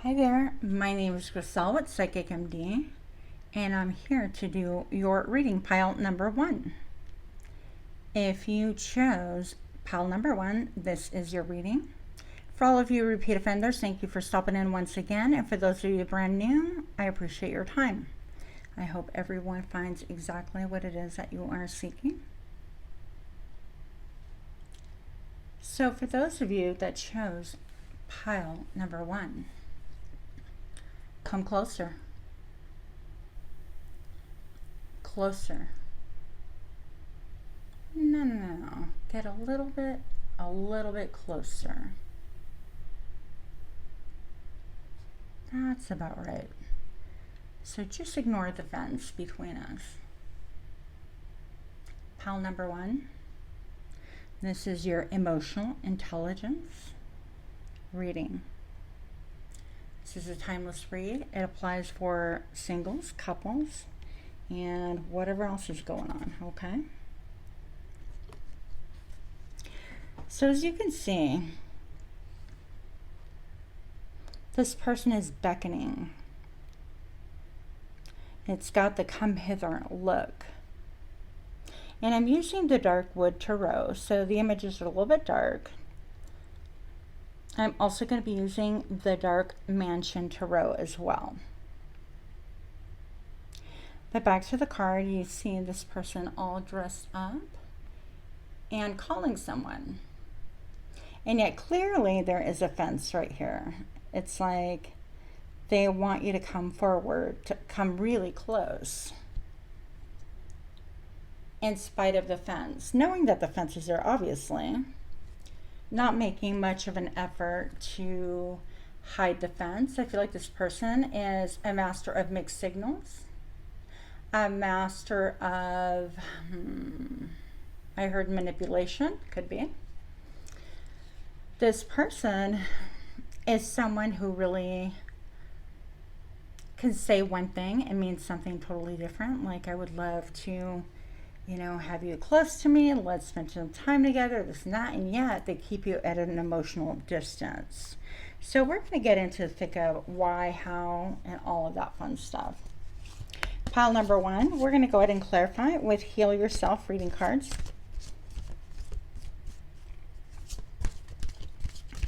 Hi there, my name is Crystal with Psychic MD, and I'm here to do your reading pile number 1. If you chose pile number 1, this is your reading. For all of you repeat offenders, thank you for stopping in once again, and for those of you brand new, I appreciate your time. I hope everyone finds exactly what it is that you are seeking. So for those of you that chose pile number 1, come closer. Closer. No. Get a little bit closer. That's about right. So just ignore the fence between us. Pile number 1. This is your emotional intelligence reading. This is a timeless read. It applies for singles, couples, and whatever else is going on, okay? So as you can see, this person is beckoning. It's got the come hither look. And I'm using the dark wood tarot, so the images are a little bit dark. I'm also going to be using the Dark Mansion Tarot as well. But back to the card, you see this person all dressed up and calling someone. And yet clearly there is a fence right here. It's like they want you to come forward, to come really close. In spite of the fence, knowing that the fence is there, obviously. Not making much of an effort to hide the fence. I feel like this person is a master of mixed signals, a master of, I heard manipulation, could be. This person is someone who really can say one thing and mean something totally different. Like, I would love to, have you close to me, let's spend some time together, this and that, and yet they keep you at an emotional distance. So we're going to get into the thick of why, how, and all of that fun stuff. Pile number 1, we're going to go ahead and clarify with Heal Yourself reading cards.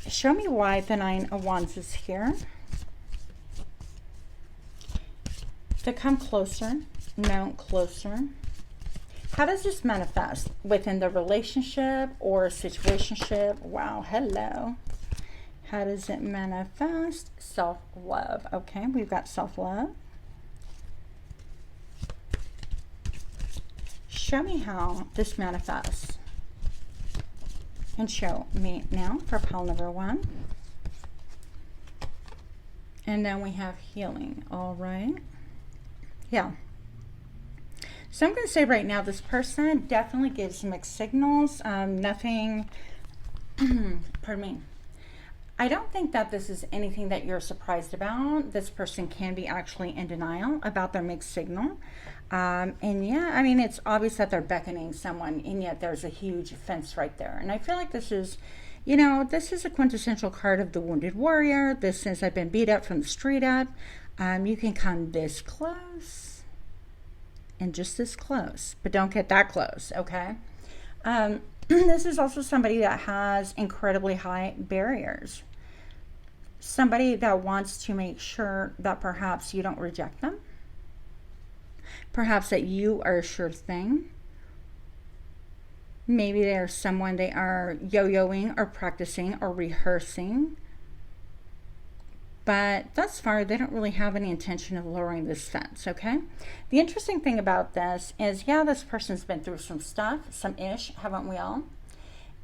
Show me why the 9 of Wands is here. To come closer, mount closer. How does this manifest within the relationship or situationship? Wow, hello. How does it manifest? Self-love. Okay, we've got self-love. Show me how this manifests. And show me now for pile number 1. And then we have healing. All right. Yeah. So I'm going to say right now, this person definitely gives mixed signals. Nothing, pardon me. I don't think that this is anything that you're surprised about. This person can be actually in denial about their mixed signal. And yeah, I mean, it's obvious that they're beckoning someone, and yet there's a huge fence right there. And I feel like this is, this is a quintessential card of the wounded warrior. This is, I've been beat up from the street up. You can come this close. And just this close, but don't get that close, okay? This is also somebody that has incredibly high barriers. Somebody that wants to make sure that perhaps you don't reject them. Perhaps that you are a sure thing. Maybe there's someone they are yo-yoing or practicing or rehearsing. But thus far, they don't really have any intention of lowering this fence, okay? The interesting thing about this is, yeah, this person's been through some stuff, some ish, haven't we all?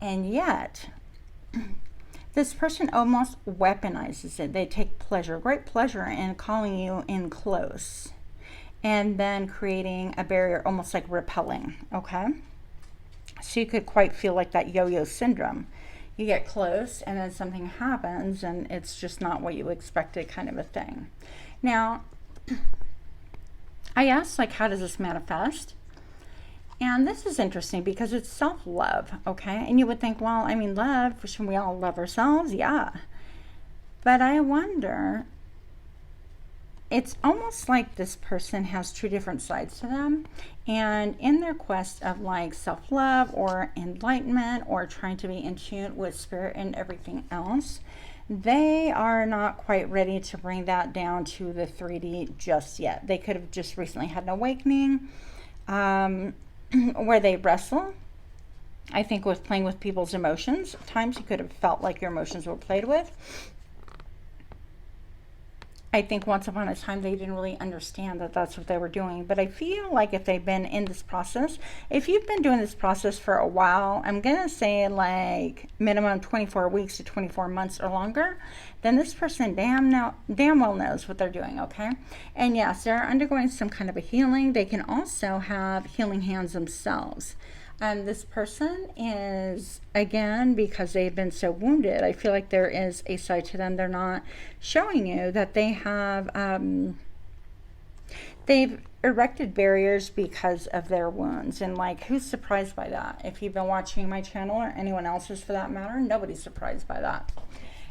And yet, this person almost weaponizes it. They take pleasure, great pleasure in calling you in close and then creating a barrier, almost like repelling, okay? So you could quite feel like that yo-yo syndrome. You get close and then something happens and it's just not what you expected, kind of a thing. Now, I asked, like, how does this manifest? And this is interesting because it's self-love, okay? And you would think, well, I mean, love, should we all love ourselves? Yeah. But I wonder it's almost like this person has two different sides to them, and in their quest of like self-love or enlightenment or trying to be in tune with spirit and everything else, they are not quite ready to bring that down to the 3D just yet. They could have just recently had an awakening where they wrestle, I think, with playing with people's emotions. At times you could have felt like your emotions were played with. I think once upon a time they didn't really understand that that's what they were doing. But I feel like if they've been in this process, if you've been doing this process for a while, I'm going to say like minimum 24 weeks to 24 months or longer, then this person damn well knows what they're doing, okay? And yes, they're undergoing some kind of a healing. They can also have healing hands themselves. This person is, again, because they've been so wounded, I feel like there is a side to them they're not showing you, that they have, they've erected barriers because of their wounds. And like, who's surprised by that? If you've been watching my channel, or anyone else's for that matter, nobody's surprised by that.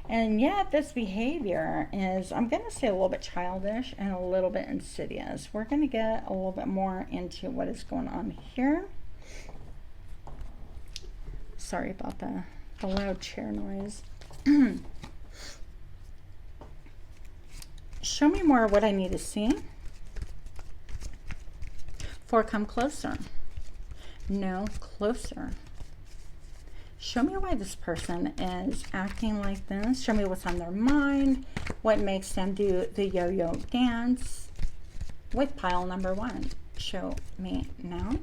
And yet this behavior is, I'm going to say, a little bit childish and a little bit insidious. We're going to get a little bit more into what is going on here. Sorry about the loud chair noise. Show me more of what I need to see. 4, come closer. No, closer. Show me why this person is acting like this. Show me what's on their mind. What makes them do the yo-yo dance with pile number 1. Show me now.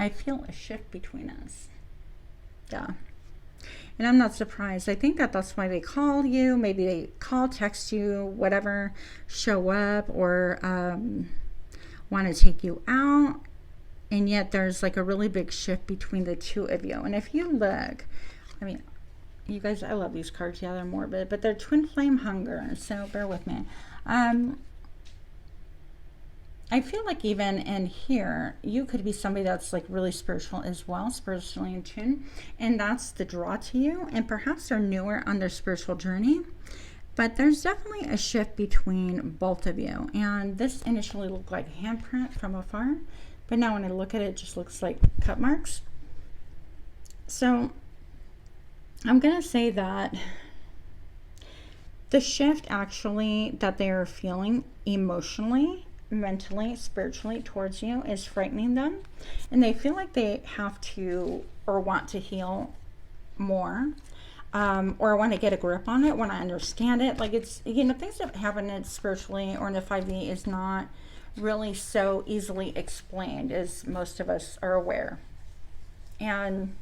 I feel a shift between us. Yeah. And I'm not surprised. I think that that's why they call you. Maybe they call, text you, whatever, show up, or want to take you out. And yet there's like a really big shift between the two of you. And if you look, I mean, you guys, I love these cards. Yeah, they're morbid, but they're twin flame hunger. So bear with me. I feel like even in here, you could be somebody that's like really spiritual as well, spiritually in tune, and that's the draw to you. And perhaps they're newer on their spiritual journey, but there's definitely a shift between both of you. And this initially looked like a handprint from afar, but now when I look at it, it just looks like cut marks. So I'm going to say that the shift actually that they are feeling emotionally, mentally, spiritually towards you is frightening them, and they feel like they have to or want to heal more, or want to get a grip on it, want to understand it. Like, it's, you know, things that happen spiritually or in the 5D is not really so easily explained as most of us are aware. And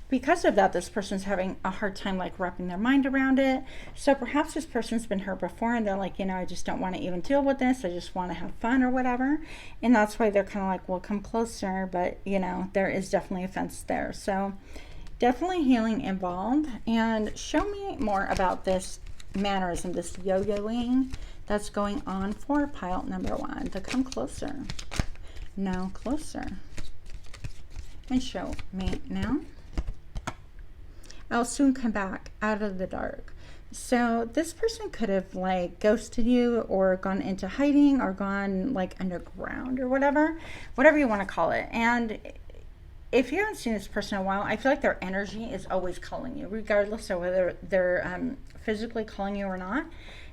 because of that, this person's having a hard time like wrapping their mind around it. So perhaps this person's been hurt before and they're like, you know, I just don't want to even deal with this. I just want to have fun or whatever. And that's why they're kind of like, well, come closer. But, you know, there is definitely a fence there. So definitely healing involved. And show me more about this mannerism, this yo-yoing that's going on for pile number 1. To come closer. No, closer. And show me now. I'll soon come back out of the dark. So this person could have like ghosted you or gone into hiding or gone like underground or whatever you want to call it. And if you haven't seen this person in a while, I feel like their energy is always calling you, regardless of whether they're physically calling you or not.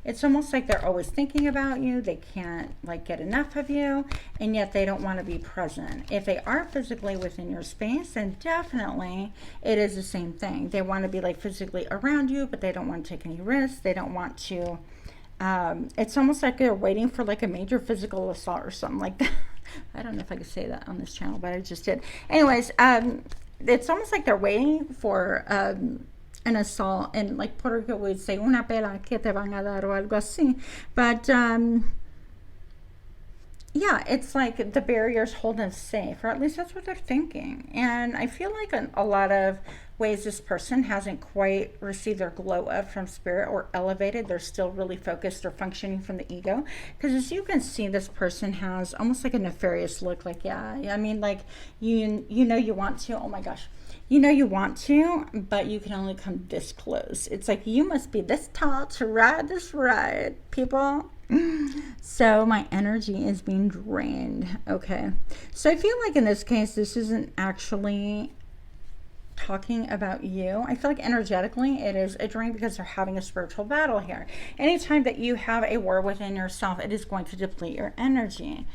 It's almost like they're always thinking about you. They can't like get enough of you, and yet they don't want to be present. If they are physically within your space, then definitely it is the same thing. They want to be like physically around you, but they don't want to take any risks. They don't want to, it's almost like they're waiting for like a major physical assault or something like that. I don't know if I could say that on this channel, but I just did. Anyways, it's almost like they're waiting for an assault, and like Puerto Rico would say una pela que te van a dar o algo así. But yeah, it's like the barriers hold them safe, or at least that's what they're thinking. And I feel like in a lot of ways this person hasn't quite received their glow up from spirit or elevated. They're still really focused or functioning from the ego, because as you can see, this person has almost like a nefarious look. Like, yeah, I mean, like you know you want to, oh my gosh, You know you want to, but you can only come this close. It's like you must be this tall to ride this ride, people. So my energy is being drained. Okay. So I feel like in this case, this isn't actually talking about you. I feel like energetically it is a drain because they're having a spiritual battle here. Anytime that you have a war within yourself, it is going to deplete your energy.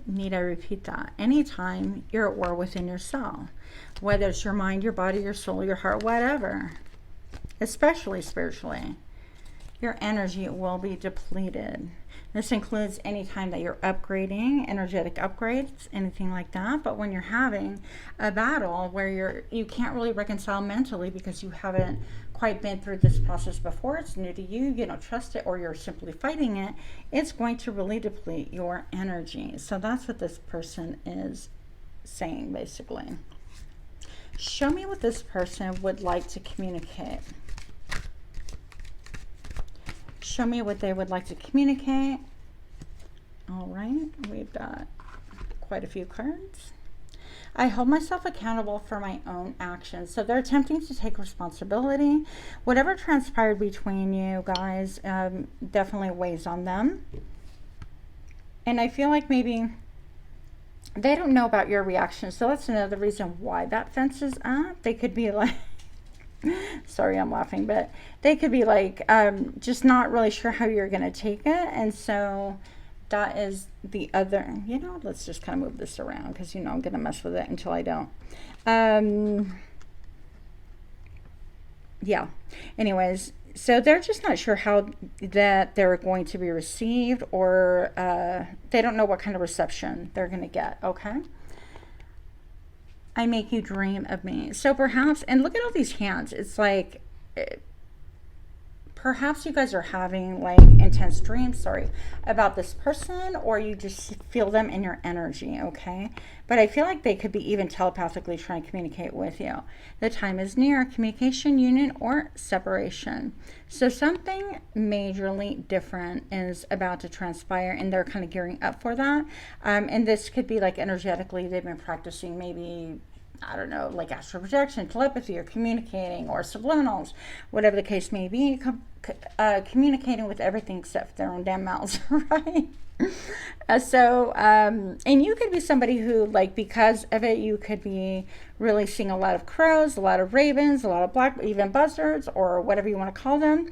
Need I repeat that? Anytime you're at war within yourself, whether it's your mind, your body, your soul, your heart, whatever, especially spiritually, your energy will be depleted. This includes any time that you're upgrading, energetic upgrades, anything like that. But when you're having a battle where you can't really reconcile mentally because you haven't quite been through this process before, it's new to you, you don't trust it, or you're simply fighting it, it's going to really deplete your energy. So that's what this person is saying, basically. Show me what this person would like to communicate. Show me what they would like to communicate. All right, we've got quite a few cards. I hold myself accountable for my own actions. So they're attempting to take responsibility. Whatever transpired between you guys definitely weighs on them. And I feel like maybe they don't know about your reaction. So that's another reason why that fence is up. They could be like, sorry, I'm laughing, but they could be like just not really sure how you're going to take it. And so that is the other, you know, let's just kind of move this around because, you know, I'm going to mess with it until I don't. Yeah. Anyways, so they're just not sure how that they're going to be received, or they don't know what kind of reception they're going to get. Okay. I make you dream of me. So perhaps, and look at all these hands. It's like, perhaps you guys are having like intense dreams, about this person, or you just feel them in your energy, okay? But I feel like they could be even telepathically trying to communicate with you. The time is near, communication, union, or separation. So something majorly different is about to transpire, and they're kind of gearing up for that. And this could be like energetically, they've been practicing maybe, I don't know, like astral projection, telepathy, or communicating, or subliminals, whatever the case may be, communicating with everything except their own damn mouths, right? And you could be somebody who, like, because of it, you could be really seeing a lot of crows, a lot of ravens, a lot of even buzzards, or whatever you want to call them.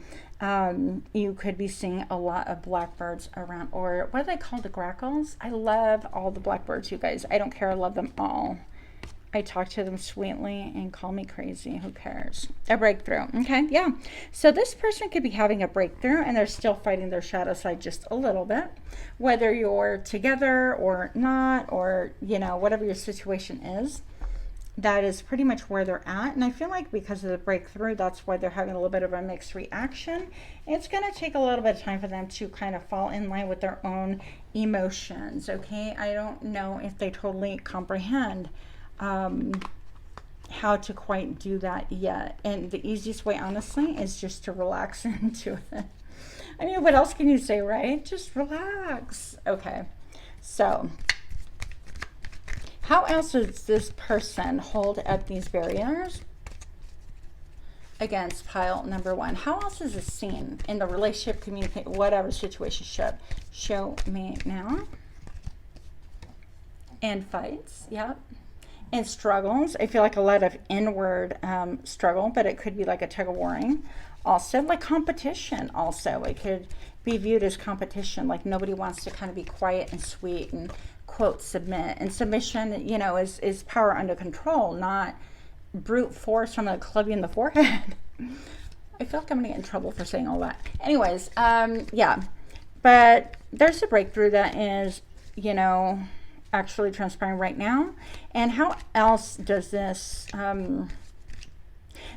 You could be seeing a lot of blackbirds around, or what are they called, the grackles? I love all the blackbirds, you guys. I don't care. I love them all. I talk to them sweetly and call me crazy. Who cares? A breakthrough. Okay, yeah. So this person could be having a breakthrough, and they're still fighting their shadow side just a little bit. Whether you're together or not, or, you know, whatever your situation is, that is pretty much where they're at. And I feel like because of the breakthrough, that's why they're having a little bit of a mixed reaction. It's going to take a little bit of time for them to kind of fall in line with their own emotions, okay? I don't know if they totally comprehend how to quite do that yet. And the easiest way, honestly, is just to relax into it. I mean, what else can you say, right? Just relax. Okay, so how else does this person hold up these barriers against pile number one? How else is this seen in the relationship, communicate, whatever situationship? Show me now. And fights, yep. And struggles. I feel like a lot of inward struggle, but it could be like a tug of warring. Also, like competition. Also, it could be viewed as competition. Like nobody wants to kind of be quiet and sweet and quote submit. And submission, you know, is power under control, not brute force from a club you in the forehead. I feel like I'm gonna get in trouble for saying all that. Anyways, yeah. But there's a breakthrough that is, you know, actually transpiring right now. And how else does this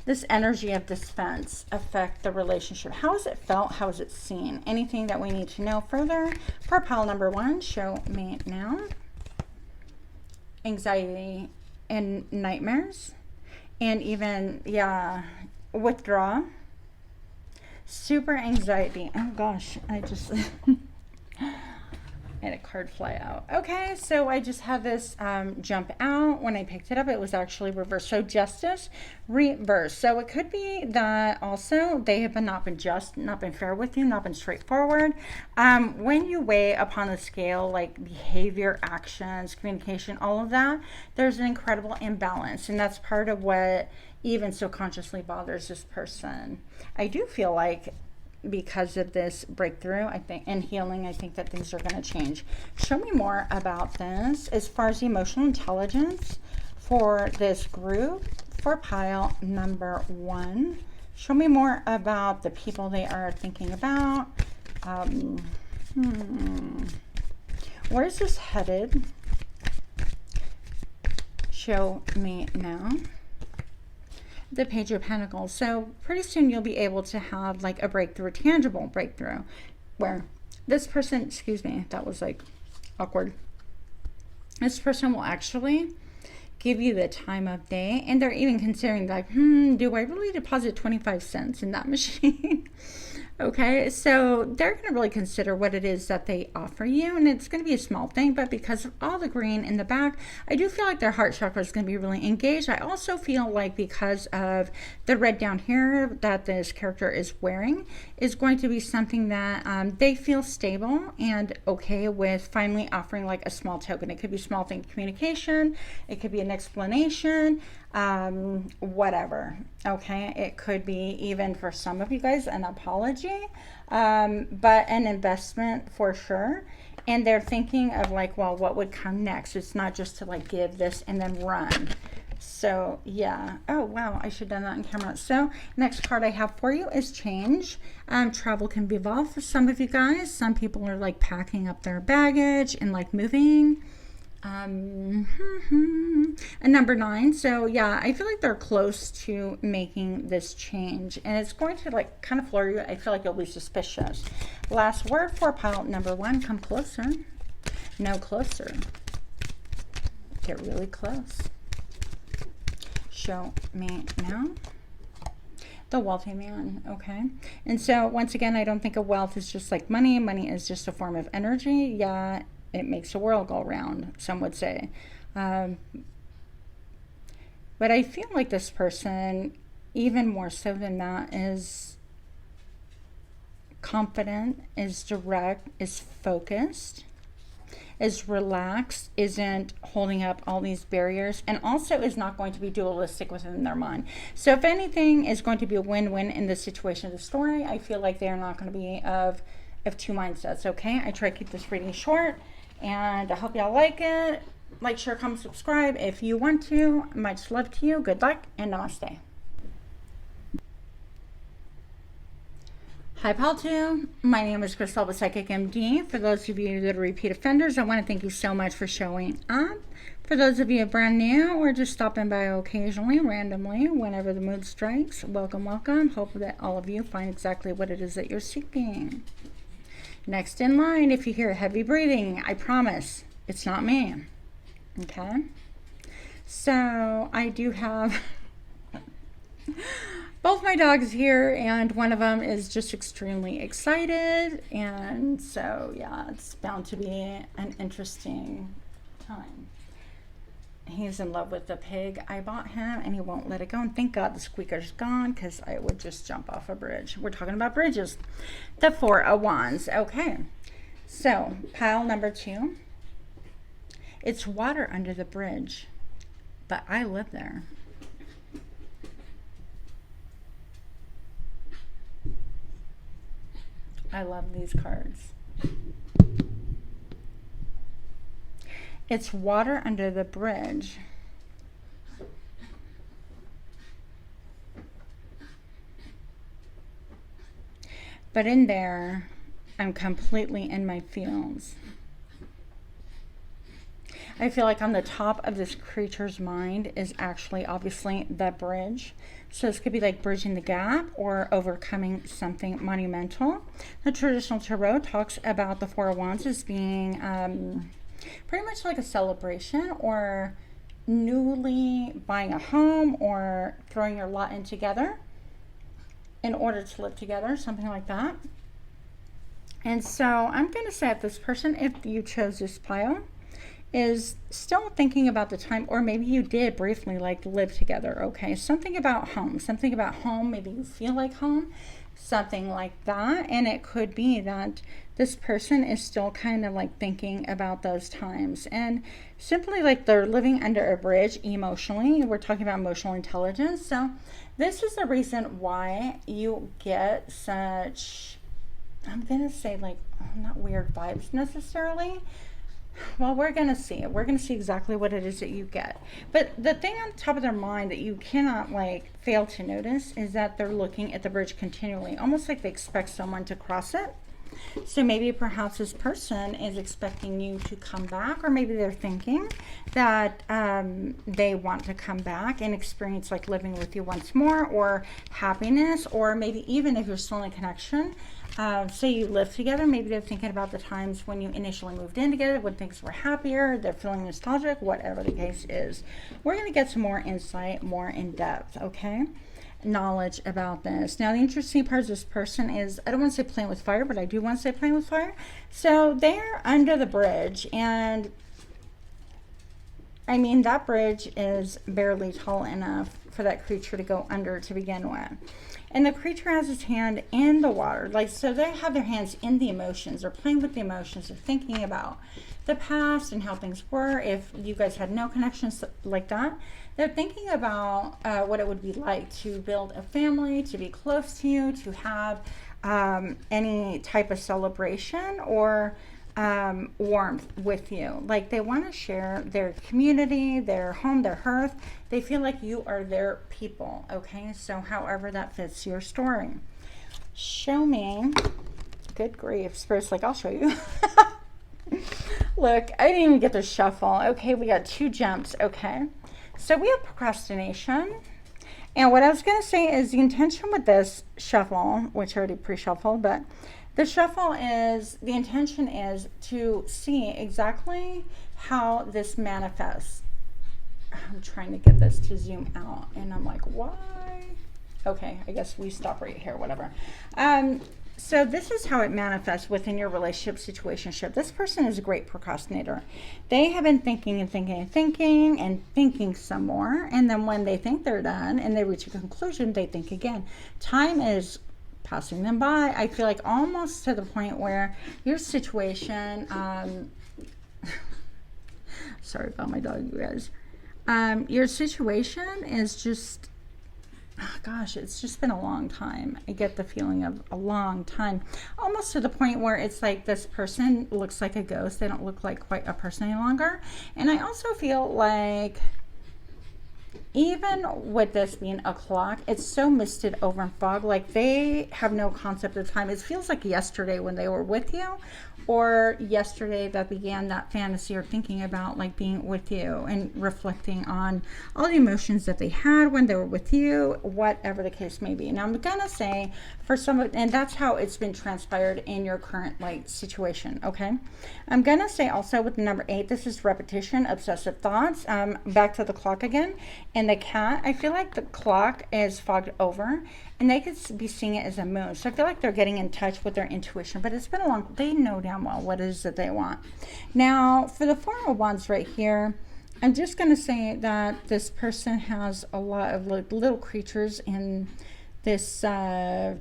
this energy of defense affect the relationship? How is it felt? How is it seen? Anything that we need to know further for pile number one? Show me now. Anxiety and nightmares, and even, yeah, withdraw. Super anxiety. Oh gosh, I just and a card fly out. Okay, so I just had this jump out. When I picked it up, it was actually reversed. So justice, reverse. So it could be that also they have not been just, not been fair with you, not been straightforward. When you weigh upon the scale, like behavior, actions, communication, all of that, there's an incredible imbalance. And that's part of what even subconsciously bothers this person. I do feel like because of this breakthrough, I think, and healing, I think that things are going to change. Show me more about this as far as emotional intelligence for this group for pile number 1. Show me more about the people they are thinking about. Where is this headed? Show me now. The Page of Pentacles. So pretty soon you'll be able to have like a breakthrough, a tangible breakthrough, where this person, excuse me, that was like awkward. This person will actually give you the time of day, and they're even considering like, do I really deposit 25 cents in that machine? Okay, so they're going to really consider what it is that they offer you, and it's going to be a small thing, but because of all the green in the back, I do feel like their heart chakra is going to be really engaged. I also feel like because of the red down here that this character is wearing is going to be something that they feel stable and okay with finally offering like a small token. It could be small thing communication, it could be an explanation, whatever. Okay, it could be even for some of you guys an apology, but an investment for sure. And they're thinking of like, well, what would come next? It's not just to like give this and then run. So yeah. Oh wow, I should have done that in camera. So next card I have for you is change. Travel can be involved for some of you guys. Some people are like packing up their baggage and like moving. And number 9. So yeah, I feel like they're close to making this change, and it's going to like kind of flurry you. I feel like you'll be suspicious. Last word for pile number 1. Come closer. No, closer. Get really close. Show me now. The wealthy man. Okay, and so once again, I don't think of wealth is just like money. Money is just a form of energy. Yeah, it makes the world go round, some would say. But I feel like this person, even more so than that, is confident, is direct, is focused, is relaxed, isn't holding up all these barriers, and also is not going to be dualistic within their mind. So if anything is going to be a win-win in this situation of the story, I feel like they're not going to be of two mindsets. Okay, I try to keep this reading short, and I hope y'all like it. Like, share, comment, subscribe if you want to. Much love to you. Good luck and namaste. Hi, Pal 2. My name is Crystal, the Psychic MD. For those of you that are repeat offenders, I want to thank you so much for showing up. For those of you brand new or just stopping by occasionally, randomly, whenever the mood strikes, welcome, welcome. Hope that all of you find exactly what it is that you're seeking. Next in line, if you hear heavy breathing, I promise it's not me. Okay? So I do have both my dogs here, and one of them is just extremely excited, and so yeah, it's bound to be an interesting time. He's in love with the pig I bought him, and he won't let it go, and thank God the squeaker's gone, because I would just jump off a bridge. We're talking about bridges. The 4 of Wands. Okay, so pile number 2. It's water under the bridge, but I live there. I love these cards. It's water under the bridge. But in there, I'm completely in my feels. I feel like on the top of this creature's mind is actually obviously the bridge. So this could be like bridging the gap or overcoming something monumental. The traditional tarot talks about the 4 of Wands as being pretty much like a celebration, or newly buying a home, or throwing your lot in together in order to live together, something like that. And so I'm going to say that this person, if you chose this pile, is still thinking about the time, or maybe you did briefly like live together, okay? Something about home, maybe you feel like home, something like that. And it could be that this person is still kind of like thinking about those times, and simply like they're living under a bridge emotionally. We're talking about emotional intelligence. So this is the reason why you get such, I'm gonna say like, not weird vibes necessarily. Well, we're going to see it. We're going to see exactly what it is that you get. But the thing on top of their mind that you cannot like fail to notice is that they're looking at the bridge continually, almost like they expect someone to cross it. So maybe perhaps this person is expecting you to come back, or maybe they're thinking that they want to come back and experience like living with you once more, or happiness, or maybe even if you're still in a connection, say you live together, maybe they're thinking about the times when you initially moved in together, when things were happier, they're feeling nostalgic, whatever the case is. We're going to get some more insight, more in depth, okay? Knowledge about this. Now the interesting part of this person is, I don't want to say playing with fire, but I do want to say playing with fire. So they're under the bridge, and I mean that bridge is barely tall enough for that creature to go under to begin with. And the creature has its hand in the water, like, so they have their hands in the emotions. They're playing with the emotions. They're thinking about the past and how things were. If you guys had no connections like that, they're thinking about what it would be like to build a family, to be close to you, to have any type of celebration or warmth with you. Like they want to share their community, their home, their hearth. They feel like you are their people, okay? So however that fits your story. Show me. Good grief. Spirit's like, I'll show you. Look, I didn't even get the shuffle. Okay, we got 2 jumps, okay? So we have procrastination. And what I was going to say is the intention with this shuffle, which I already pre-shuffled, but the shuffle is, the intention is to see exactly how this manifests. I'm trying to get this to zoom out, and I'm like, why? Okay, I guess we stop right here, whatever. So this is how it manifests within your relationship situationship. This person is a great procrastinator. They have been thinking and thinking and thinking and thinking some more. And then when they think they're done and they reach a conclusion, they think again. Time is passing them by. I feel like almost to the point where your situation, sorry about my dog, you guys. Your situation is just, oh gosh, it's just been a long time. I get the feeling of a long time, almost to the point where it's like this person looks like a ghost. They don't look like quite a person any longer. And I also feel like even with this being a clock, it's so misted over in fog. Like they have no concept of time. It feels like yesterday when they were with you, or yesterday that began that fantasy or thinking about like being with you and reflecting on all the emotions that they had when they were with you, whatever the case may be. Now I'm gonna say for some of, and that's how it's been transpired in your current like situation, okay? I'm gonna say also with number 8, this is repetition, obsessive thoughts. Back to the clock again, and the cat, I feel like the clock is fogged over, and they could be seeing it as a moon. So I feel like they're getting in touch with their intuition, but it's been a long, they know damn well what it is that they want. Now, for the 4 of Wands right here, I'm just going to say that this person has a lot of little creatures in this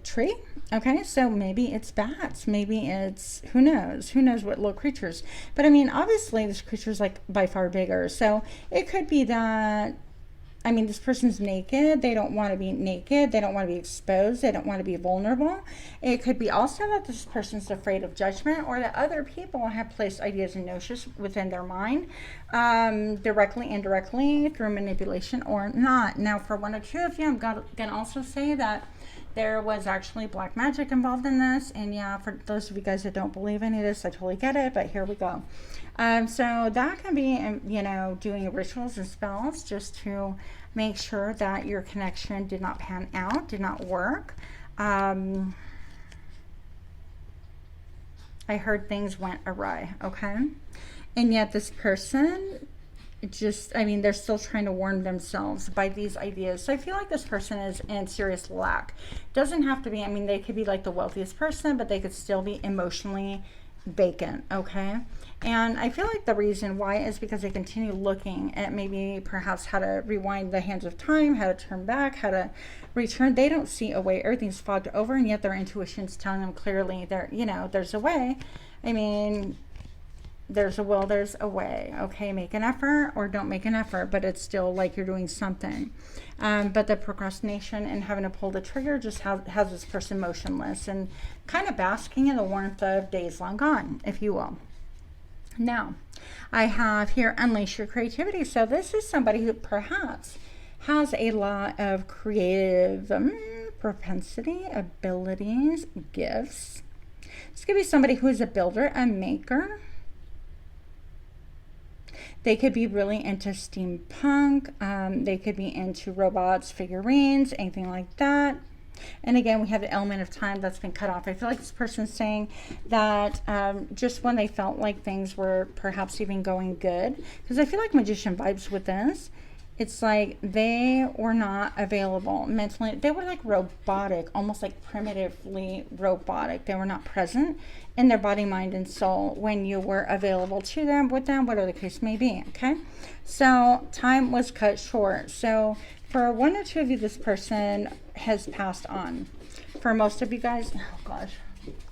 tree. Okay, so maybe it's bats, maybe it's, who knows what little creatures. But I mean, obviously this creature is like by far bigger. So it could be that, I mean, this person's naked. They don't want to be naked. They don't want to be exposed. They don't want to be vulnerable. It could be also that this person's afraid of judgment, or that other people have placed ideas and notions within their mind, directly, indirectly, through manipulation or not. Now, for 1 or 2 of you, I'm going to also say that there was actually black magic involved in this. And yeah, for those of you guys that don't believe any of this, I totally get it, but here we go. So that can be, you know, doing rituals and spells just to make sure that your connection did not pan out, did not work. I heard things went awry, okay? And yet this person just, I mean, they're still trying to warm themselves by these ideas. So I feel like this person is in serious lack. Doesn't have to be, I mean, they could be like the wealthiest person, but they could still be emotionally vacant, okay? And I feel like the reason why is because they continue looking at maybe perhaps how to rewind the hands of time, how to turn back, how to return. They don't see a way. Everything's fogged over, and yet their intuition's telling them clearly there, you know, there's a way. I mean, there's a will, there's a way. Okay, make an effort or don't make an effort, but it's still like you're doing something. But the procrastination and having to pull the trigger just has this person motionless and kind of basking in the warmth of days long gone, if you will. Now, I have here unleash your creativity. So this is somebody who perhaps has a lot of creative propensity, abilities, gifts. This could be somebody who is a builder, a maker. They could be really into steampunk. They could be into robots, figurines, anything like that. And again, we have the element of time that's been cut off. I feel like this person's saying that just when they felt like things were perhaps even going good, because I feel like magician vibes with this, it's like they were not available mentally. They were like robotic, almost like primitively robotic. They were not present in their body, mind, and soul when you were available to them, with them, whatever the case may be, okay? So time was cut short. So for one or two of you, this person has passed on. For most of you guys, oh gosh.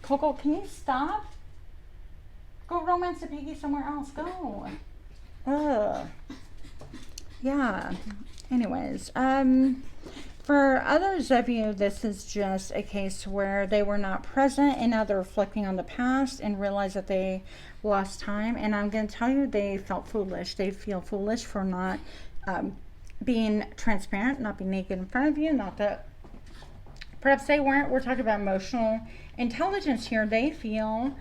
Coco, can you stop? Go romance a piggy somewhere else. Go. Ugh. Yeah. Anyways, for others of you, this is just a case where they were not present and now they're reflecting on the past and realize that they lost time. And I'm going to tell you, they felt foolish. They feel foolish for not being transparent, not being naked in front of you. Not that perhaps they weren't. We're talking about emotional intelligence here. They feel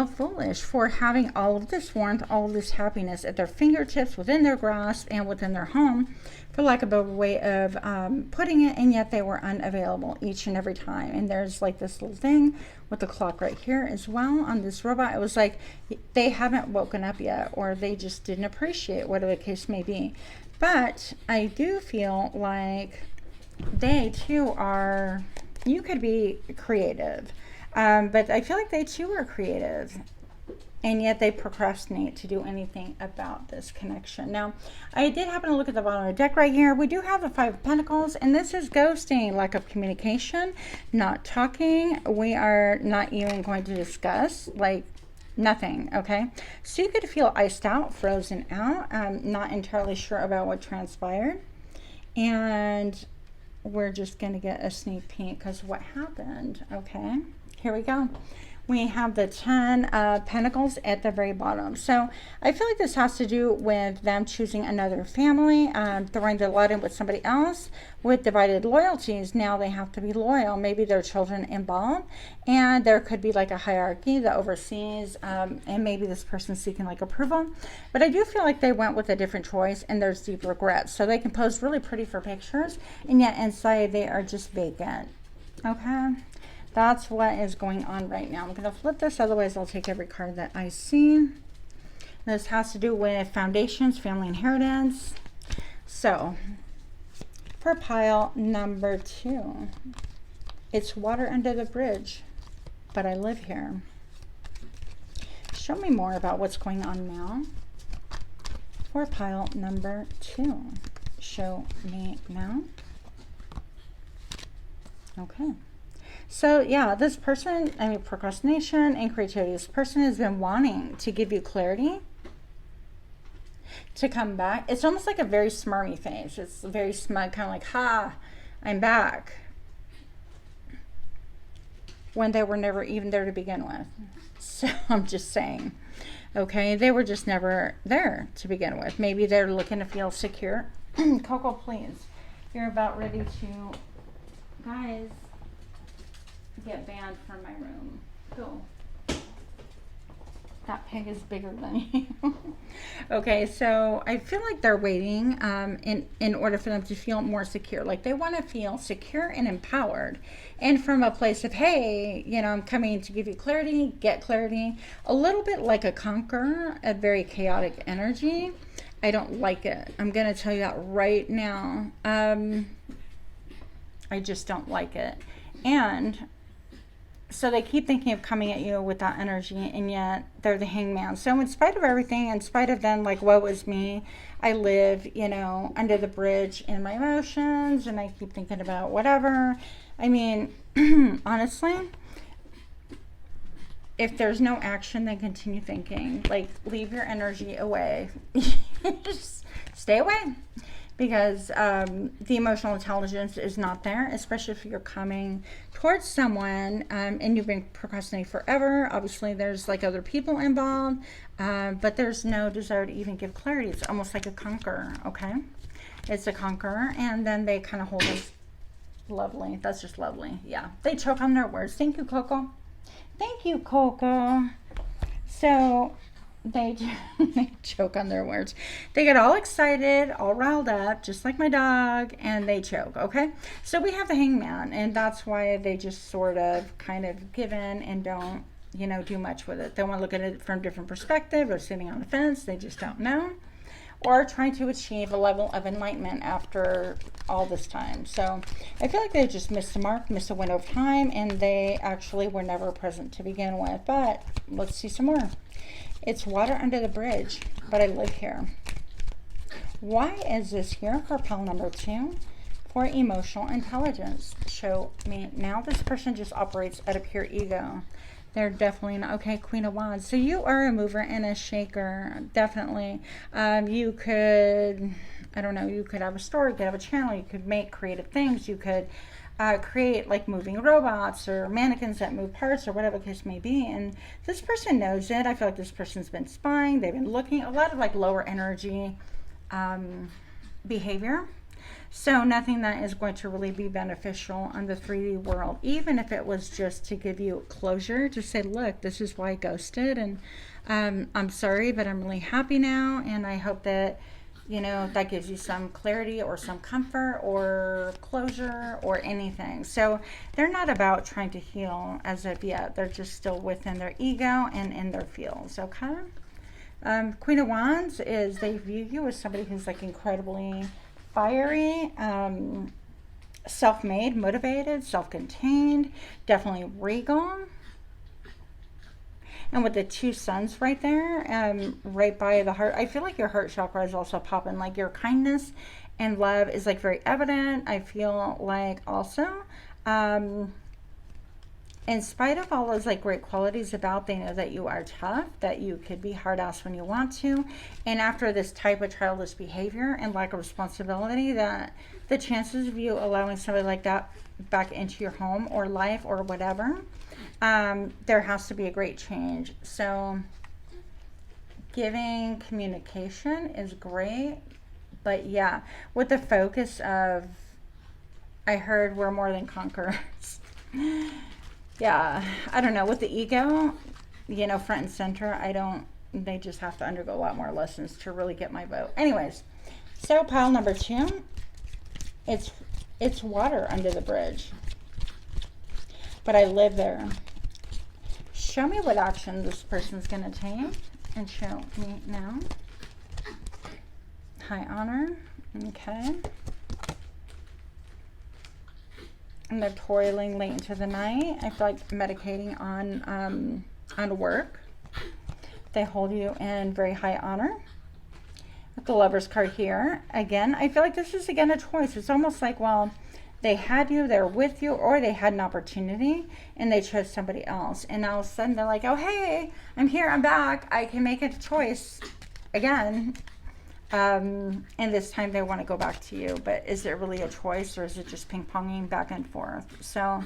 foolish for having all of this warmth, all of this happiness at their fingertips, within their grasp, and within their home, for lack of a way of putting it, and yet they were unavailable each and every time. And there's like this little thing with the clock right here as well on this robot. It was like they haven't woken up yet, or they just didn't appreciate, whatever the case may be. But I do feel like they too are, you could be creative. But I feel like they too are creative, and yet they procrastinate to do anything about this connection. Now, I did happen to look at the bottom of the deck right here. We do have the Five of Pentacles, and this is ghosting, lack of communication, not talking. We are not even going to discuss, like, nothing, okay? So you could feel iced out, frozen out, not entirely sure about what transpired. And we're just going to get a sneak peek because what happened, okay? Here we go. We have the 10 of Pentacles at the very bottom. So I feel like this has to do with them choosing another family, throwing their lot in with somebody else with divided loyalties. Now they have to be loyal. Maybe there are children involved, and there could be like a hierarchy that oversees, and maybe this person's seeking like approval. But I do feel like they went with a different choice, and there's deep regrets. So they can pose really pretty for pictures, and yet inside they are just vacant. Okay? That's what is going on right now. I'm going to flip this, otherwise I'll take every card that I see. This has to do with foundations, family inheritance. So, for pile number 2, it's water under the bridge, but I live here. Show me more about what's going on now. For pile number 2, show me now. Okay. So yeah, this person, I mean, procrastination and creativity. This person has been wanting to give you clarity, to come back. It's almost like a very smarmy face. It's very smug, kind of like, ha, I'm back. When they were never even there to begin with. So I'm just saying, okay, they were just never there to begin with. Maybe they're looking to feel secure. Coco, please. You're about ready to, guys, get banned from my room. Go. That pig is bigger than you. Okay, so I feel like they're waiting in order for them to feel more secure. Like they want to feel secure and empowered. And from a place of, hey, you know, I'm coming to give you clarity, get clarity. A little bit like a conqueror, a very chaotic energy. I don't like it. I'm going to tell you that right now. I just don't like it. And so they keep thinking of coming at you with that energy, and yet they're the hangman. So in spite of everything, in spite of them, like, woe is me, I live, you know, under the bridge in my emotions, and I keep thinking about whatever. I mean, honestly, if there's no action, then continue thinking. Like, leave your energy away. Just stay away. Because the emotional intelligence is not there, especially if you're coming towards someone and you've been procrastinating forever. Obviously, there's like other people involved, but there's no desire to even give clarity. It's almost like a conqueror, okay? It's a conqueror, and then they kind of hold us. Lovely. That's just lovely. Yeah. They choke on their words. Thank you, Coco. Thank you, Coco. So they choke on their words. They get all excited, all riled up, just like my dog, and they choke, okay? So we have the hangman, and that's why they just sort of kind of give in and don't, you know, do much with it. They want to look at it from a different perspective, or sitting on the fence, they just don't know, or trying to achieve a level of enlightenment after all this time. So I feel like they just missed the mark, missed a window of time, and they actually were never present to begin with. But let's see some more. It's water under the bridge, but I live here. Why is this here for pile number 2 for emotional intelligence? Show me. Now this person just operates out of pure ego. They're definitely not. Okay, Queen of Wands. So you are a mover and a shaker, definitely. You could, I don't know, you could have a store, you could have a channel, you could make creative things, you could create like moving robots or mannequins that move parts or whatever the case may be. And this person knows it. I feel like this person's been spying. They've been looking, a lot of like lower energy behavior. So nothing that is going to really be beneficial on the 3D world, even if it was just to give you closure, to say, look, this is why I ghosted, and I'm sorry, but I'm really happy now, and I hope that, you know, that gives you some clarity or some comfort or closure or anything. So they're not about trying to heal as of yet. They're just still within their ego and in their feels, okay? Queen of Wands is, they view you as somebody who's like incredibly fiery, self-made, motivated, self-contained, definitely regal. And with the 2 suns right there, right by the heart, I feel like your heart chakra is also popping. Like your kindness and love is like very evident. I feel like also, in spite of all those like great qualities about, they know that you are tough, that you could be hard ass when you want to. And after this type of childish behavior and lack of responsibility, that the chances of you allowing somebody like that back into your home or life or whatever, there has to be a great change. So giving communication is great, but yeah, with the focus of, I heard we're more than conquerors. Yeah, I don't know, with the ego, you know, front and center, they just have to undergo a lot more lessons to really get my vote. Anyways, so pile number 2, it's water under the bridge, but I live there. Show me what action this person's going to take, and show me now. High honor, okay. And they're toiling late into the night. I feel like medicating on work. They hold you in very high honor. With the Lover's card here, again, I feel like this is again a choice. It's almost like, well, they had you, they're with you, or they had an opportunity and they chose somebody else. And all of a sudden they're like, oh, hey, I'm here, I'm back. I can make a choice again. And this time they want to go back to you, but is it really a choice, or is it just ping-ponging back and forth? So,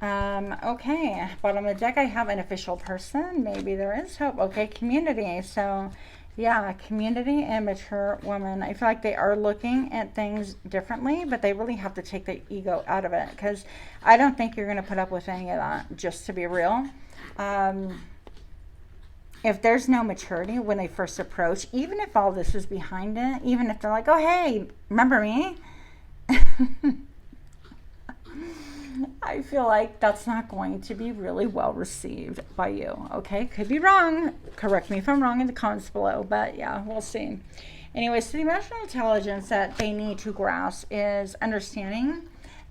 okay, bottom of the deck, I have an official person. Maybe there is hope. Okay, community. So, yeah, community and mature woman. I feel like they are looking at things differently, but they really have to take the ego out of it, because I don't think you're going to put up with any of that, just to be real. If there's no maturity when they first approach, even if all this is behind it, even if they're like, oh, hey, remember me? I feel like that's not going to be really well received by you, okay? Could be wrong. Correct me if I'm wrong in the comments below, but yeah, we'll see. Anyway, so the emotional intelligence that they need to grasp is understanding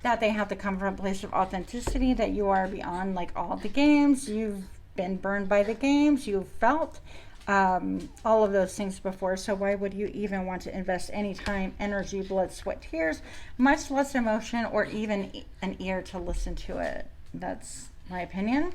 that they have to come from a place of authenticity, that you are beyond like all the games. You've been burned by the games. You've felt all of those things before. So why would you even want to invest any time, energy, blood, sweat, tears, much less emotion or even an ear to listen to it? That's my opinion.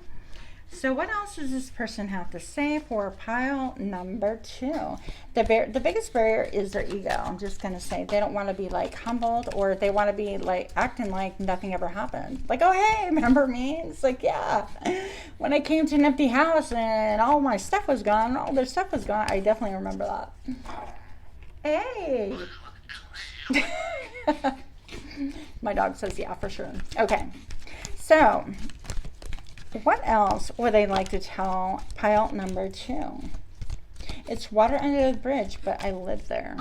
So what else does this person have to say for pile number 2? The biggest barrier is their ego. I'm just going to say they don't want to be like humbled, or they want to be like acting like nothing ever happened. Like, oh, hey, remember me? It's like, yeah, when I came to an empty house and all my stuff was gone, all their stuff was gone. I definitely remember that. Hey. My dog says yeah, for sure. Okay. So what else would they like to tell pile number 2? It's water under the bridge, but I live there.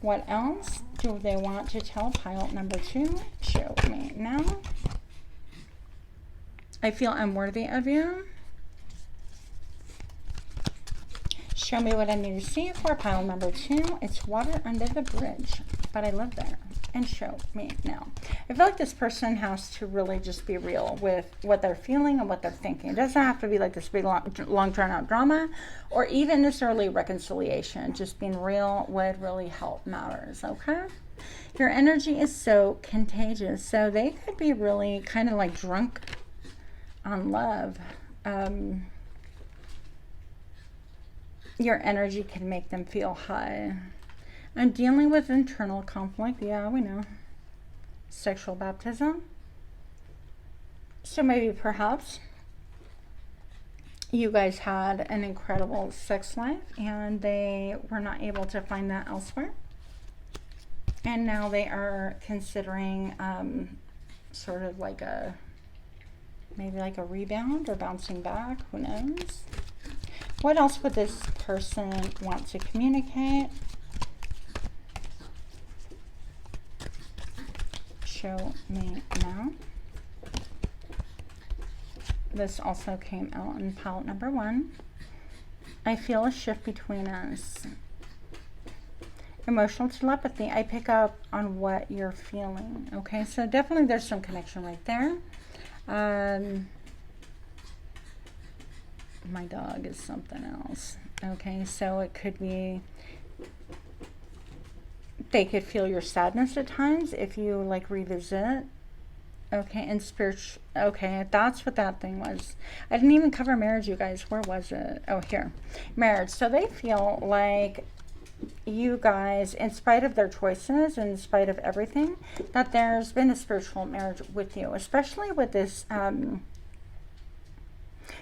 What else do they want to tell pile number 2? Show me now. I feel unworthy of you. Show me what I need to see for pile number 2. It's water under the bridge, but I live there. And show me now. I feel like this person has to really just be real with what they're feeling and what they're thinking. It doesn't have to be like this big, long drawn out drama, or even this early reconciliation. Just being real would really help matters, okay? Your energy is so contagious. So they could be really kind of like drunk on love. Your energy can make them feel high. I'm dealing with internal conflict. Yeah, we know. Sexual baptism. So maybe perhaps you guys had an incredible sex life and they were not able to find that elsewhere. And now they are considering sort of like maybe like a rebound or bouncing back. Who knows? What else would this person want to communicate? Show me now. This also came out in pile number 1. I feel a shift between us. Emotional telepathy. I pick up on what you're feeling. Okay, so definitely there's some connection right there. My dog is something else. Okay, so it could be they could feel your sadness at times if you like revisit. Okay, and spiritual. Okay, that's what that thing was. I didn't even cover marriage, you guys. Where was it? Oh, here. Marriage. So they feel like you guys, in spite of their choices, in spite of everything, that there's been a spiritual marriage with you, especially with this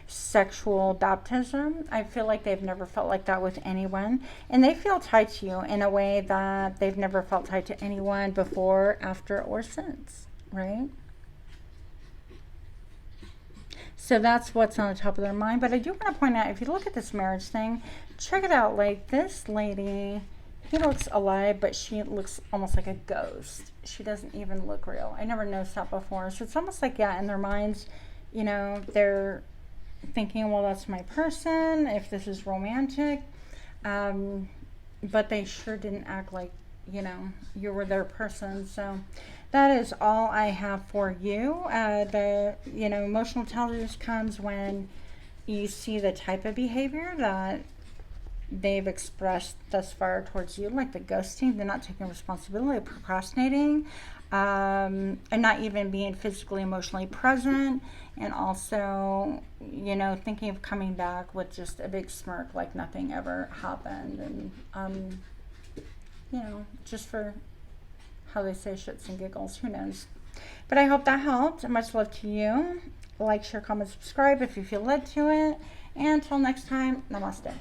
sexual baptism. I feel like they've never felt like that with anyone, and they feel tied to you in a way that they've never felt tied to anyone before, after, or since, right? So that's what's on the top of their mind. But I do want to point out, if you look at this marriage thing, check it out. Like this lady, he looks alive, but she looks almost like a ghost. She doesn't even look real. I never noticed that before. So it's almost like, yeah, in their minds, you know, they're thinking, well, that's my person, if this is romantic, but they sure didn't act like, you know, you were their person. So that is all I have for you. The, you know, emotional intelligence comes when you see the type of behavior that they've expressed thus far towards you, like the ghosting, they're not taking responsibility, procrastinating, and not even being physically, emotionally present, and also, you know, thinking of coming back with just a big smirk like nothing ever happened, and you know, just for how they say, shits and giggles, who knows. But I hope that helped. Much love to you. Like, share, comment, subscribe if you feel led to it, and until next time, namaste.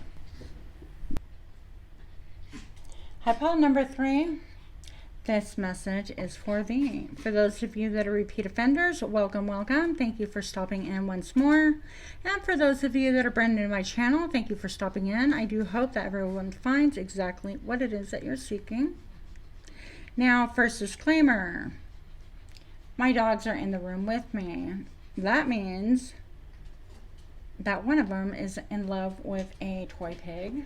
Hi, pile number 3. This message is for thee. For those of you that are repeat offenders, welcome, welcome. Thank you for stopping in once more. And for those of you that are brand new to my channel, thank you for stopping in. I do hope that everyone finds exactly what it is that you're seeking. Now, first disclaimer. My dogs are in the room with me. That means that one of them is in love with a toy pig.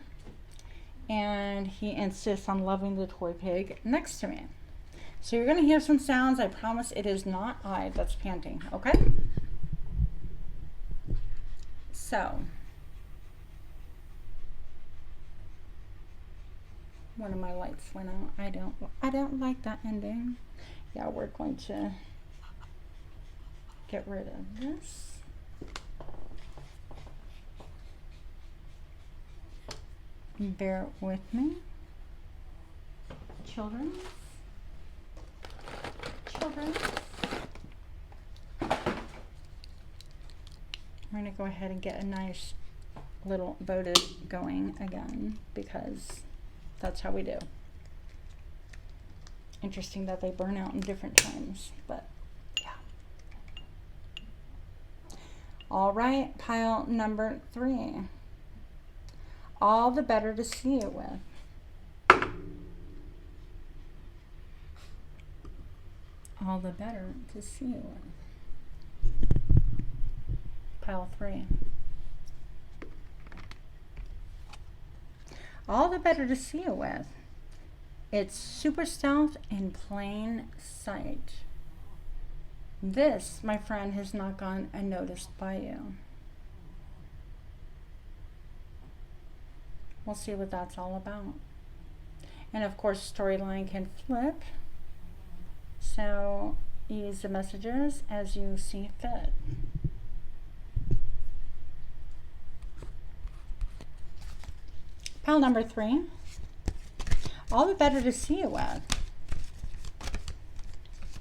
and he insists on loving the toy pig next to me. So you're going to hear some sounds. I promise it is not I that's panting, okay? So, one of my lights went out. I don't like that ending. Yeah, we're going to get rid of this. Bear with me. Children. We're going to go ahead and get a nice little votive going again, because that's how we do. Interesting that they burn out in different times, but yeah. All right, pile number 3. All the better to see it with. All the better to see it with. Pile 3. All the better to see it with. It's super stealth in plain sight. This, my friend, has not gone unnoticed by you. We'll see what that's all about. And of course, storyline can flip. So use the messages as you see fit. Pile number 3. All the better to see it with.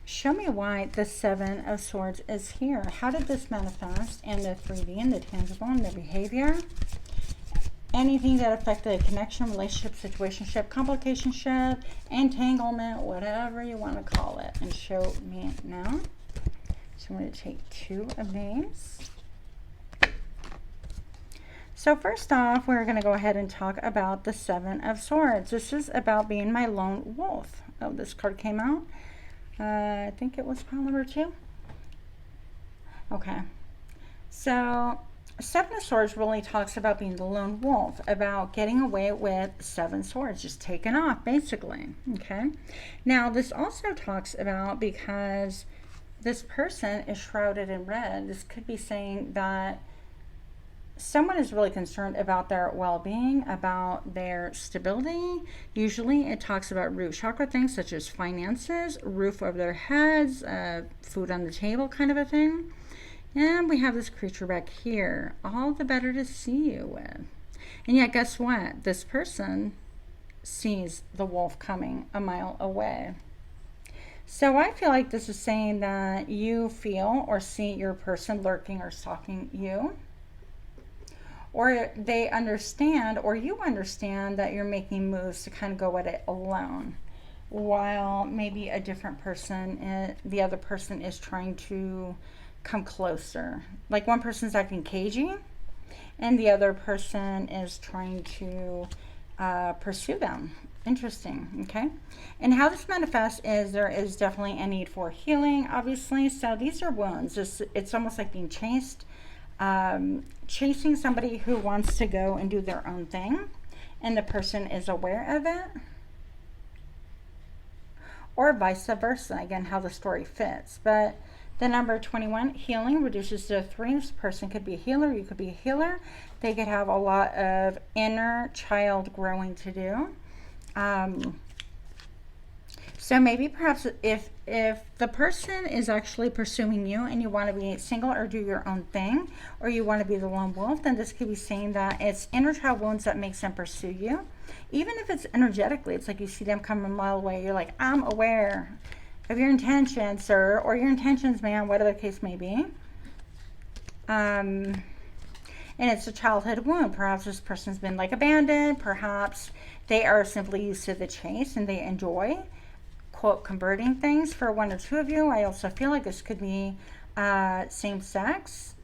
Show me why the 7 of Swords is here. How did this manifest in the 3D, in the tangible, in the behavior? Anything that affected a connection, relationship, situationship, complicationship, entanglement, whatever you want to call it. And show me now. So I'm going to take 2 of these. So first off, we're going to go ahead and talk about the 7 of Swords. This is about being my lone wolf. Oh, this card came out. I think it was pile number 2. Okay. So 7 of Swords really talks about being the lone wolf, about getting away with 7 swords, just taking off, basically. Okay. Now, this also talks about, because this person is shrouded in red, this could be saying that someone is really concerned about their well-being, about their stability. Usually it talks about root chakra things such as finances, roof over their heads, food on the table kind of a thing. And we have this creature back here. All the better to see you with. And yet, guess what? This person sees the wolf coming a mile away. So I feel like this is saying that you feel or see your person lurking or stalking you. Or they understand, or you understand, that you're making moves to kind of go at it alone, while maybe a different person, the other person is trying to come closer. Like one person's acting cagey, and the other person is trying to pursue them. Interesting, okay? And how this manifests is there is definitely a need for healing, obviously. So these are wounds. It's almost like being chased. Chasing somebody who wants to go and do their own thing, and the person is aware of it, or vice versa. Again, how the story fits. But the number 21, healing, reduces to 3. This person could be a healer. You could be a healer. They could have a lot of inner child growing to do. So maybe perhaps if the person is actually pursuing you and you want to be single or do your own thing, or you want to be the lone wolf, then this could be saying that it's inner child wounds that makes them pursue you. Even if it's energetically, it's like you see them come a mile away, you're like, I'm aware of your intentions, sir, or your intentions, man, whatever the case may be. And it's a childhood wound. Perhaps this person's been like abandoned. Perhaps they are simply used to the chase and they enjoy, quote, converting things. For 1 or 2 of you, I also feel like this could be same-sex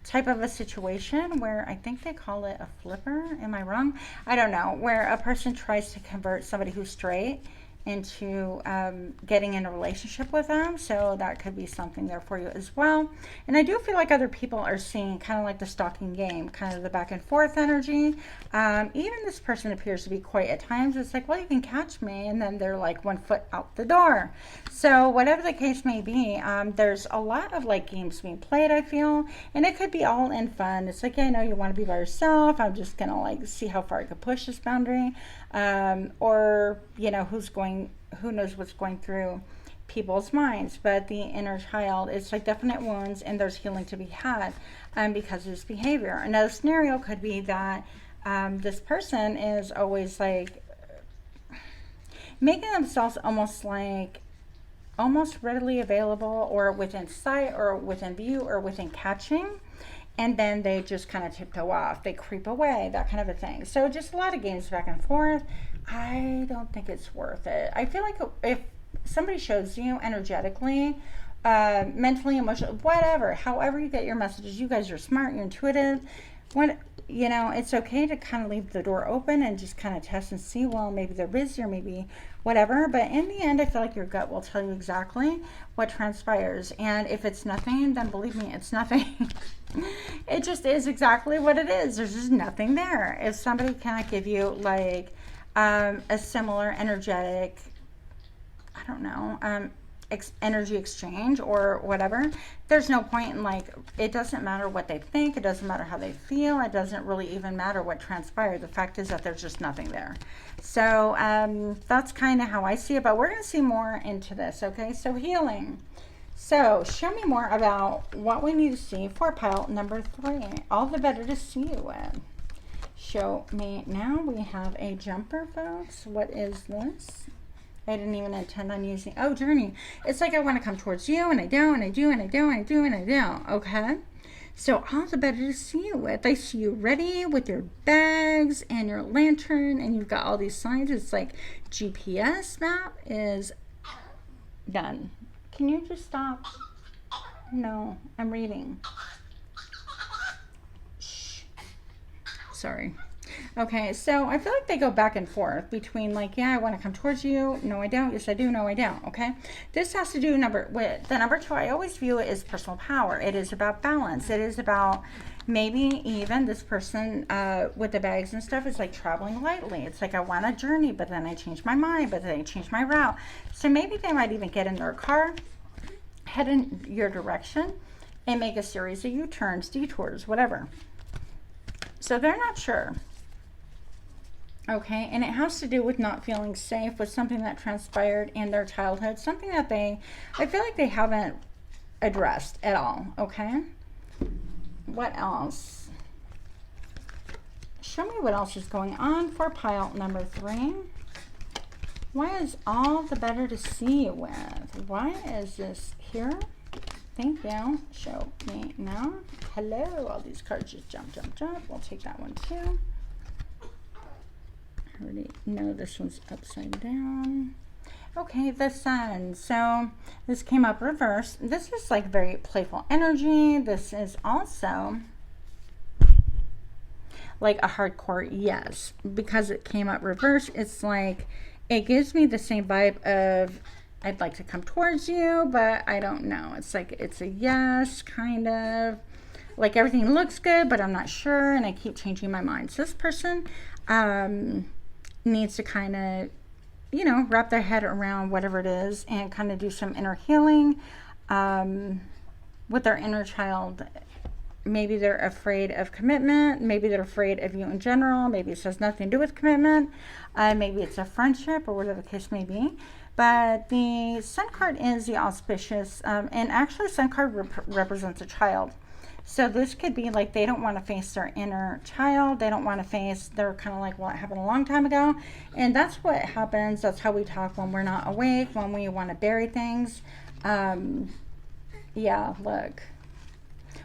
type of a situation, where I think they call it a flipper. Am I wrong? I don't know. Where a person tries to convert somebody who's straight into getting in a relationship with them. So that could be something there for you as well. And I do feel like other people are seeing kind of like the stalking game, kind of the back and forth energy. Even this person appears to be quite at times. It's like, well, you can catch me. And then they're like 1 foot out the door. So whatever the case may be, there's a lot of like games being played, I feel. And it could be all in fun. It's like, yeah, I know you want to be by yourself. I'm just going to like see how far I could push this boundary. Or, you know, who knows what's going through people's minds. But the inner child, it's like definite wounds, and there's healing to be had because of this behavior. Another scenario could be that this person is always like making themselves almost readily available, or within sight, or within view, or within catching. And then they just kind of tiptoe off. They creep away, that kind of a thing. So just a lot of games back and forth. I don't think it's worth it. I feel like if somebody shows you energetically, mentally, emotionally, whatever, however you get your messages, you guys are smart, you're intuitive. When, you know, it's okay to kind of leave the door open and just kind of test and see, well, maybe they're busy or maybe whatever. But in the end, I feel like your gut will tell you exactly what transpires. And if it's nothing, then believe me, it's nothing. It just is exactly what it is. There's just nothing there. If somebody cannot give you like a similar energetic, I don't know, energy exchange or whatever, there's no point in like, it doesn't matter what they think, it doesn't matter how they feel, it doesn't really even matter what transpired. The fact is that there's just nothing there. So that's kind of how I see it, but we're going to see more into this. Okay, so healing. So show me more about what we need to see for pile number 3. All the better to see you with. Show me now. We have a jumper, folks. What is this? I didn't even intend on using, oh, journey. It's like I want to come towards you, and I don't, and I do, and I do, and I do, and I don't. Okay? So all the better to see you with. I see you ready with your bags and your lantern, and you've got all these signs. It's like GPS map is done. Can you just stop? No, I'm reading. Shh. Sorry. Okay, so I feel like they go back and forth between like, yeah, I want to come towards you. No, I don't. Yes, I do. No, I don't. Okay. This has to do with the number 2. I always view it as personal power. It is about balance. It is about maybe even this person with the bags and stuff is like traveling lightly. It's like I want a journey, but then I change my mind, but then I change my route. So maybe they might even get in their car, head in your direction, and make a series of U-turns, detours, whatever. So they're not sure. Okay, and it has to do with not feeling safe with something that transpired in their childhood, something that I feel like they haven't addressed at all. Okay, what else? Show me what else is going on for pile number 3. Why is all the better to see you with? Why is this here? Thank you. Show me now. Hello, all these cards just jump, jump, jump. We'll take that one too. I already know this one's upside down. Okay, the sun. So this came up reversed. This is like very playful energy. This is also like a hardcore yes. Because it came up reversed, it's like, it gives me the same vibe of, I'd like to come towards you, but I don't know. It's like, it's a yes, kind of. Like everything looks good, but I'm not sure, and I keep changing my mind. So this person needs to kind of, you know, wrap their head around whatever it is and kind of do some inner healing with their inner child. Maybe they're afraid of commitment. Maybe they're afraid of you in general. Maybe it has nothing to do with commitment. Maybe it's a friendship or whatever the case may be. But the Sun card is the auspicious, and actually Sun card represents a child. So this could be like they don't want to face their inner child. They don't want to face, they're kind of like, well, it happened a long time ago. And that's what happens. That's how we talk when we're not awake, when we want to bury things. Yeah, look.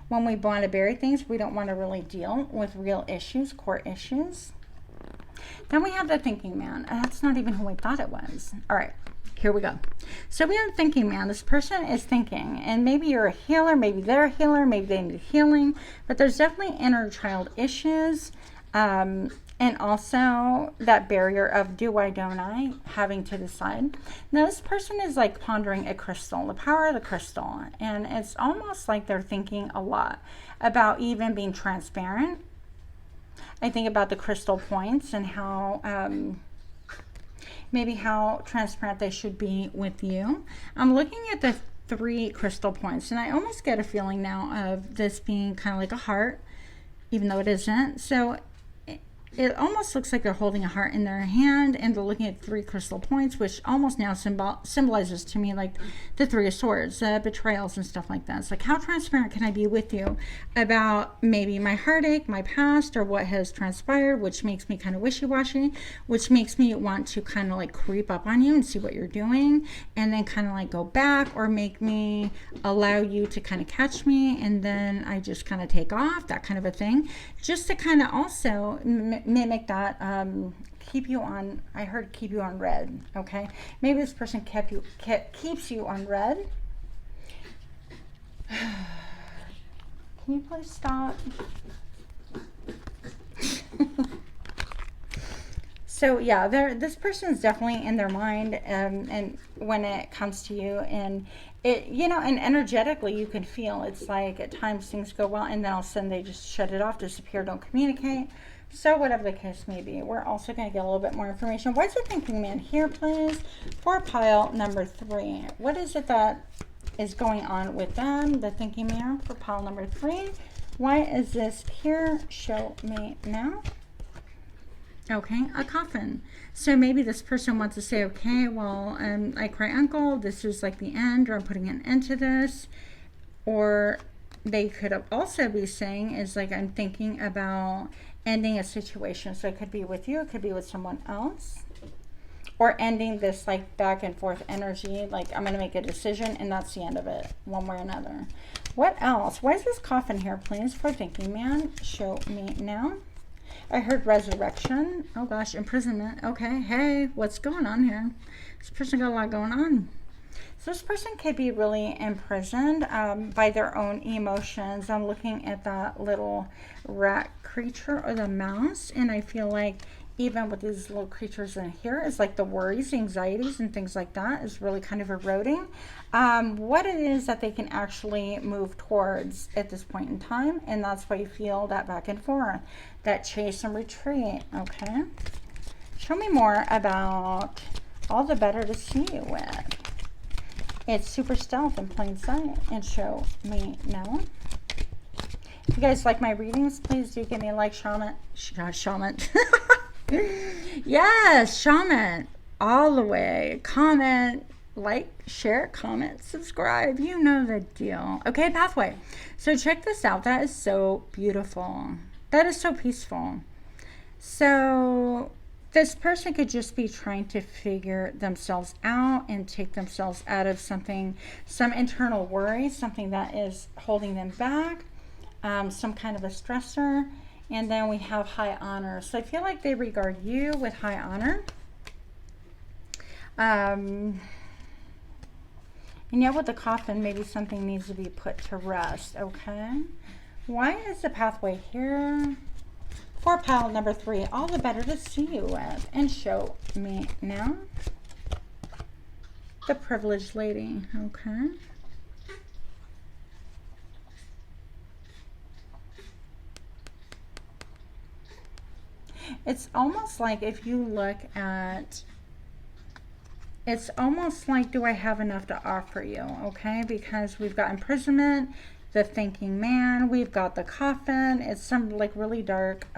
When we want to bury things, we don't want to really deal with real issues, core issues. Then we have the thinking man. That's not even who we thought it was. All right. Here we go. So we have thinking man. This person is thinking, and maybe you're a healer, maybe they're a healer, maybe they need healing, but there's definitely inner child issues. And also that barrier of do I, don't I, having to decide. Now this person is like pondering a crystal, the power of the crystal. And it's almost like they're thinking a lot about even being transparent. I think about the crystal points and how, maybe how transparent they should be with you. I'm looking at the 3 crystal points, and I almost get a feeling now of this being kind of like a heart, even though it isn't. So it almost looks like they're holding a heart in their hand, and they're looking at 3 crystal points, which almost now symbolizes to me like the 3 of Swords, betrayals and stuff like that. It's like, how transparent can I be with you about maybe my heartache, my past, or what has transpired, which makes me kind of wishy-washy, which makes me want to kind of like creep up on you and see what you're doing, and then kind of like go back, or make me allow you to kind of catch me, and then I just kind of take off, that kind of a thing, just to kind of also mimic that, keep you on, I heard keep you on red, okay? Maybe this person keeps you on red. Can you please stop? So yeah, this person is definitely in their mind, and when it comes to you, and it, you know, and energetically you can feel it's like at times things go well, and then all of a sudden they just shut it off, disappear, don't communicate. So whatever the case may be, we're also going to get a little bit more information. What's the thinking man here, please, for pile number 3? What is it that is going on with them, the thinking man, for pile number 3? Why is this here? Show me now. Okay, a coffin. So maybe this person wants to say, okay, well, I cry uncle, this is like the end, or I'm putting an end to this. Or they could also be saying is like, I'm thinking about ending a situation. So it could be with you, it could be with someone else, or ending this like back and forth energy, like I'm going to make a decision and that's the end of it, one way or another. What else? Why is this coffin here, please, for thinking man? Show me now. I heard resurrection. Oh gosh, imprisonment. Okay, hey, what's going on here? This person got a lot going on. So this person could be really imprisoned by their own emotions. I'm looking at that little rat creature or the mouse, and I feel like even with these little creatures in here, it's like the worries, anxieties, and things like that is really kind of eroding what it is that they can actually move towards at this point in time. And that's why you feel that back and forth, that chase and retreat. Okay, show me more about all the better to see you with. It's super stealth in plain sight, and show me now. If you guys like my readings, please do give me a like, shaman. Yes, shaman, all the way. Comment, like, share, comment, subscribe. You know the deal. Okay, pathway. So check this out. That is so beautiful. That is so peaceful. So this person could just be trying to figure themselves out and take themselves out of something, some internal worry, something that is holding them back, some kind of a stressor. And then we have high honor. So I feel like they regard you with high honor. And yet with the coffin, maybe something needs to be put to rest. Okay. Why is the pathway here? For pile number 3, all the better to see you with. And show me now. The privileged lady. Okay. It's almost like if you look at, it's almost like, do I have enough to offer you? Okay, because we've got imprisonment, the thinking man, we've got the coffin. It's some like really dark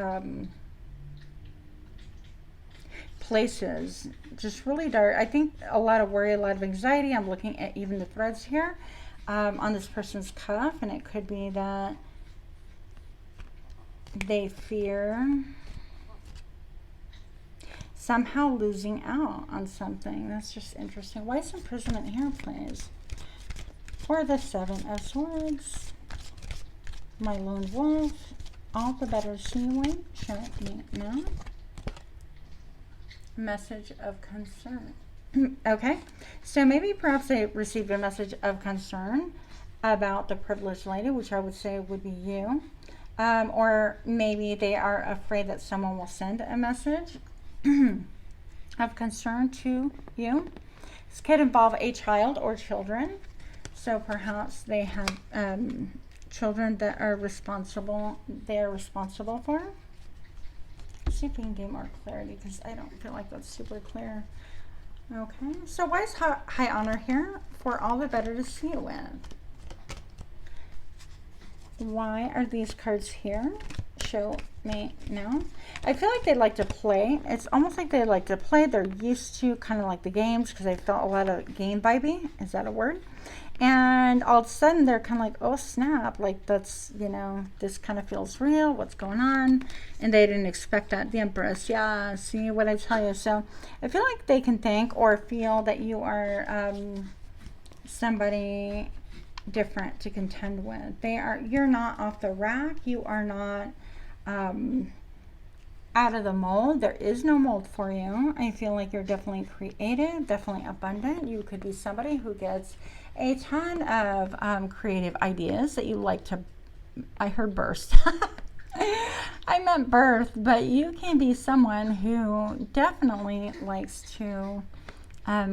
places, just really dark. I think a lot of worry, a lot of anxiety. I'm looking at even the threads here on this person's cuff, and it could be that they fear somehow losing out on something. That's just interesting. Why is imprisonment here, please? For the 7 of Swords, my lone wolf, all the better see you with. Show me now. Message of concern. Okay, so maybe perhaps they received a message of concern about the privileged lady, which I would say would be you. or maybe they are afraid that someone will send a message of concern to you. This could involve a child or children. So perhaps they have children that are responsible, they're responsible for. Let's see if we can get more clarity, because I don't feel like that's super clear. Okay, so why is high honor here? For all the better to see you with. Why are these cards here? Show me now. I feel like they like to play. It's almost like they like to play. They're used to kind of like the games, because I felt a lot of game vibey. Is that a word? And all of a sudden they're kind of like, oh snap, like that's, you know, this kind of feels real. What's going on? And they didn't expect that. The Empress, yeah, see what I tell you. So I feel like they can think or feel that you are somebody different to contend with. You're not off the rack. You are not out of the mold. There is no mold for you. I feel like you're definitely creative, definitely abundant. You could be somebody who gets a ton of creative ideas that you like to, I heard burst. I meant birth, but you can be someone who definitely likes to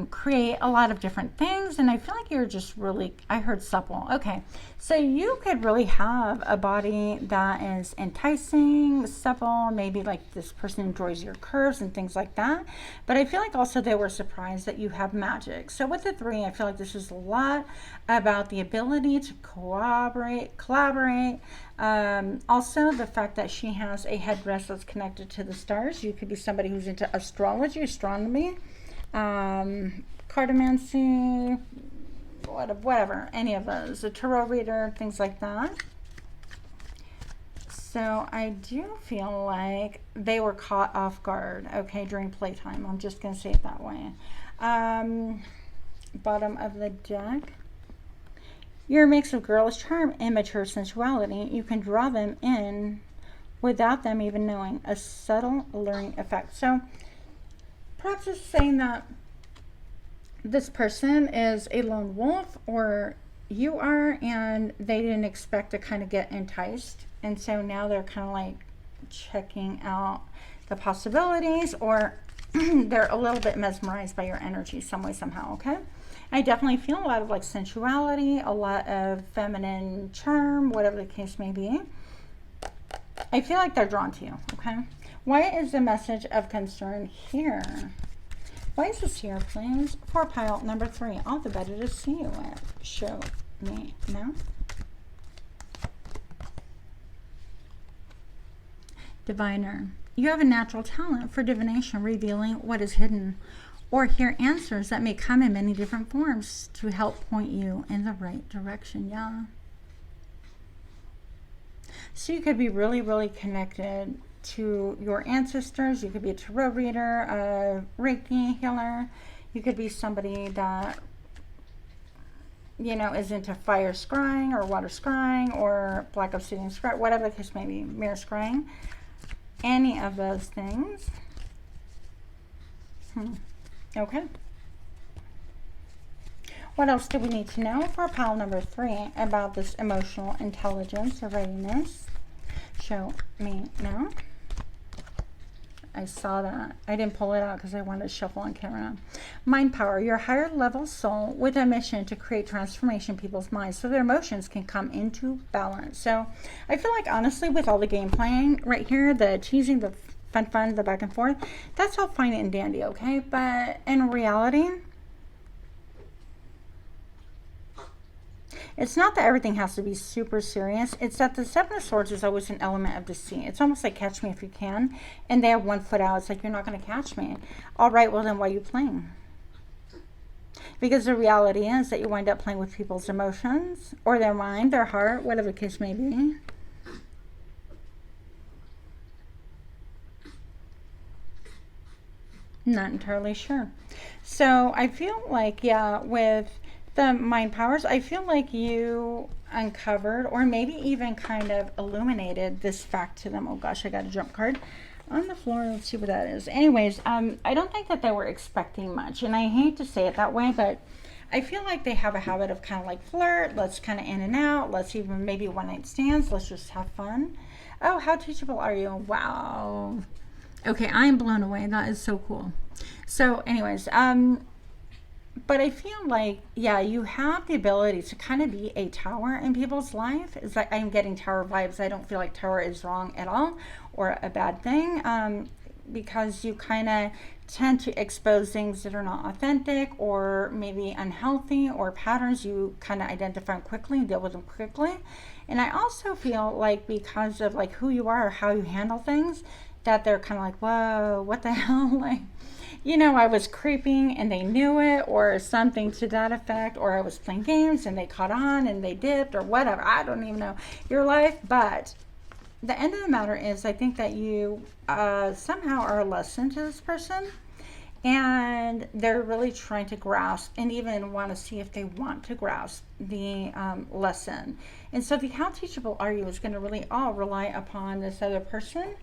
create a lot of different things, and I feel like you're just really, I heard supple. Okay, so you could really have a body that is enticing, supple, maybe like this person enjoys your curves and things like that, but I feel like also they were surprised that you have magic. So with the 3, I feel like this is a lot about the ability to collaborate. Also the fact that she has a headdress that's connected to the stars. You could be somebody who's into astrology, astronomy, cartomancy, whatever, any of those, a tarot reader, things like that. So I do feel like they were caught off guard, okay, during playtime. I'm just going to say it that way. Bottom of the deck. You're a mix of girlish charm and mature sensuality. You can draw them in without them even knowing. A subtle, alluring effect. So perhaps it's saying that this person is a lone wolf, or you are, and they didn't expect to kind of get enticed. And so now they're kind of like checking out the possibilities, or they're a little bit mesmerized by your energy some way, somehow, okay? I definitely feel a lot of like sensuality, a lot of feminine charm, whatever the case may be. I feel like they're drawn to you, okay? Why is the message of concern here? Why is this here, please? For pile number 3, all the better to see you with. Show me now. Diviner. You have a natural talent for divination, revealing what is hidden, or hear answers that may come in many different forms to help point you in the right direction. Yeah. So you could be really, really connected to your ancestors. You could be a tarot reader, a Reiki healer. You could be somebody that, you know, is into fire scrying or water scrying or black obsidian scry, whatever the case may be, mirror scrying. Any of those things. Okay. What else do we need to know for pile number 3 about this emotional intelligence or readiness? Show me now. I saw that. I didn't pull it out because I wanted to shuffle on camera. Mind power. Your higher level soul with a mission to create transformation in people's minds so their emotions can come into balance. So I feel like honestly with all the game playing right here, the teasing, the fun, the back and forth, that's all fine and dandy, okay? But in reality, it's not that everything has to be super serious. It's that the 7 of Swords is always an element of deceit. It's almost like catch me if you can. And they have 1 foot out. It's like, you're not going to catch me. All right, well then why are you playing? Because the reality is that you wind up playing with people's emotions or their mind, their heart, whatever the case may be. Not entirely sure. So I feel like, yeah, with the mind powers, I feel like you uncovered or maybe even kind of illuminated this fact to them. Oh gosh, I got a jump card on the floor. Let's see what that is. Anyways, I don't think that they were expecting much, and I hate to say it that way, but I feel like they have a habit of kind of like flirt, let's kind of in and out, let's even maybe one night stands, let's just have fun. Oh, how teachable are you? Wow. Okay, I'm blown away. That is so cool. So anyways, but I feel like, yeah, you have the ability to kind of be a tower in people's life. It's like I'm getting tower vibes. I don't feel like tower is wrong at all or a bad thing, because you kind of tend to expose things that are not authentic or maybe unhealthy or patterns. You kind of identify them quickly and deal with them quickly. And I also feel like because of like who you are or how you handle things, that they're kind of like, whoa, what the hell? Like, you know, I was creeping and they knew it, or something to that effect, or I was playing games and they caught on and they dipped, or whatever. I don't even know your life. But the end of the matter is, I think that you somehow are a lesson to this person, and they're really trying to grasp and even want to see if they want to grasp the lesson. And so the how teachable are you is going to really all rely upon this other person.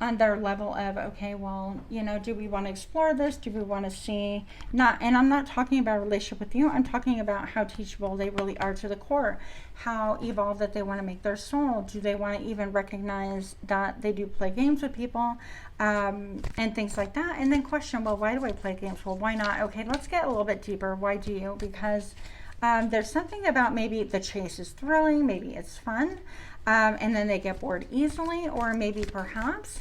On their level of, okay, well, you know, do we want to explore this? Do we want to see, and I'm not talking about a relationship with you. I'm talking about how teachable they really are to the core, how evolved that they want to make their soul. Do they want to even recognize that they do play games with people, and things like that? And then question, well, why do I play games? Well, why not? Okay, let's get a little bit deeper. Why do you? Because there's something about maybe the chase is thrilling, maybe it's fun, and then they get bored easily, or maybe perhaps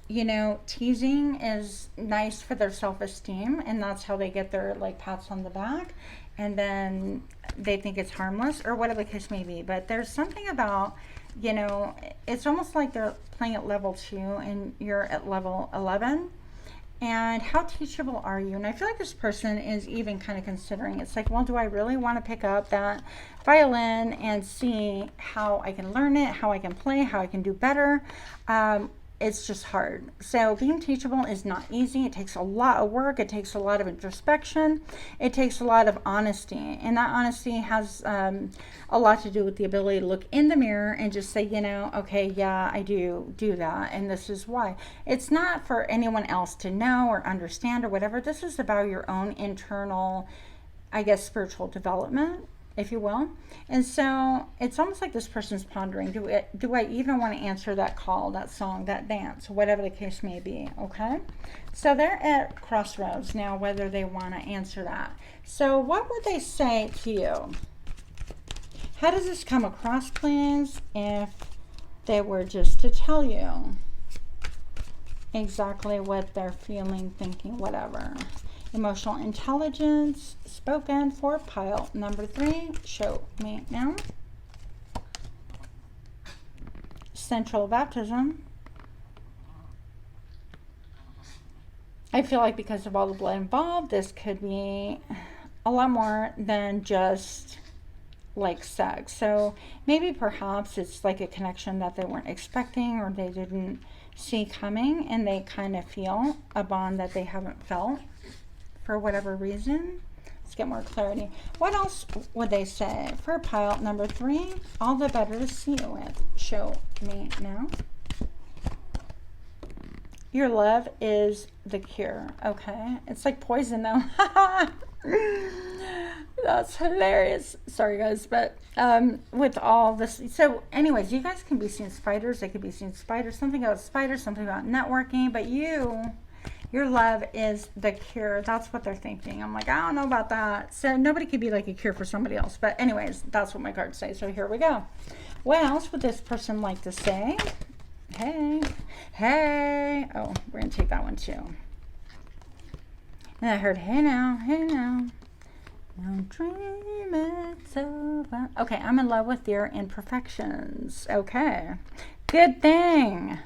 you know, teasing is nice for their self-esteem, and that's how they get their like pats on the back, and then they think it's harmless or whatever the case may be. But there's something about, you know, it's almost like they're playing at level 2 and you're at level 11. And how teachable are you? And I feel like this person is even kind of considering, it's like, well, do I really want to pick up that violin and see how I can learn it, how I can play, how I can do better? It's just hard. So being teachable is not easy. It takes a lot of work. It takes a lot of introspection. It takes a lot of honesty. And that honesty has a lot to do with the ability to look in the mirror and just say, you know, okay, yeah, I do that. And this is why. It's not for anyone else to know or understand or whatever. This is about your own internal, I guess, spiritual development, if you will. And so it's almost like this person's pondering, do I even want to answer that call, that song, that dance, whatever the case may be, okay? So they're at crossroads now, whether they want to answer that. So what would they say to you? How does this come across, please, if they were just to tell you exactly what they're feeling, thinking, whatever? Emotional intelligence, spoken for pile number 3. Show me now. Central baptism. I feel like because of all the blood involved, this could be a lot more than just like sex. So maybe perhaps it's like a connection that they weren't expecting or they didn't see coming, and they kind of feel a bond that they haven't felt for whatever reason. Let's get more clarity. What else would they say? For pile number 3, all the better to see you with. Show me now. Your love is the cure. Okay. It's like poison though. That's hilarious. Sorry guys, but with all this, so anyways, you guys can be seeing spiders. They could be seeing spiders, something about spiders, something about networking, but your love is the cure. That's what they're thinking. I'm like, I don't know about that. So nobody could be like a cure for somebody else. But anyways, that's what my cards say. So here we go. What else would this person like to say? Hey. Oh, we're going to take that one too. And I heard, hey now. Don't dream it's over. Okay, I'm in love with your imperfections. Okay. Good thing.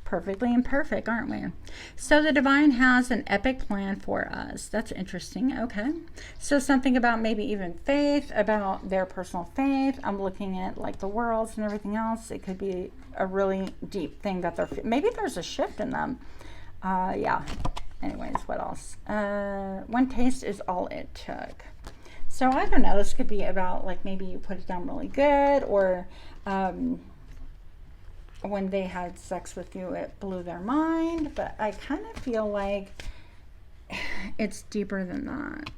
Perfectly imperfect, aren't we? So the divine has an epic plan for us. That's interesting. Okay. So something about maybe even faith, about their personal faith. I'm looking at like the worlds and everything else. It could be a really deep thing that maybe there's a shift in them. Yeah. Anyways, what else? One taste is all it took. So I don't know. This could be about like maybe you put it down really good, or when they had sex with you, it blew their mind. But I kind of feel like it's deeper than that.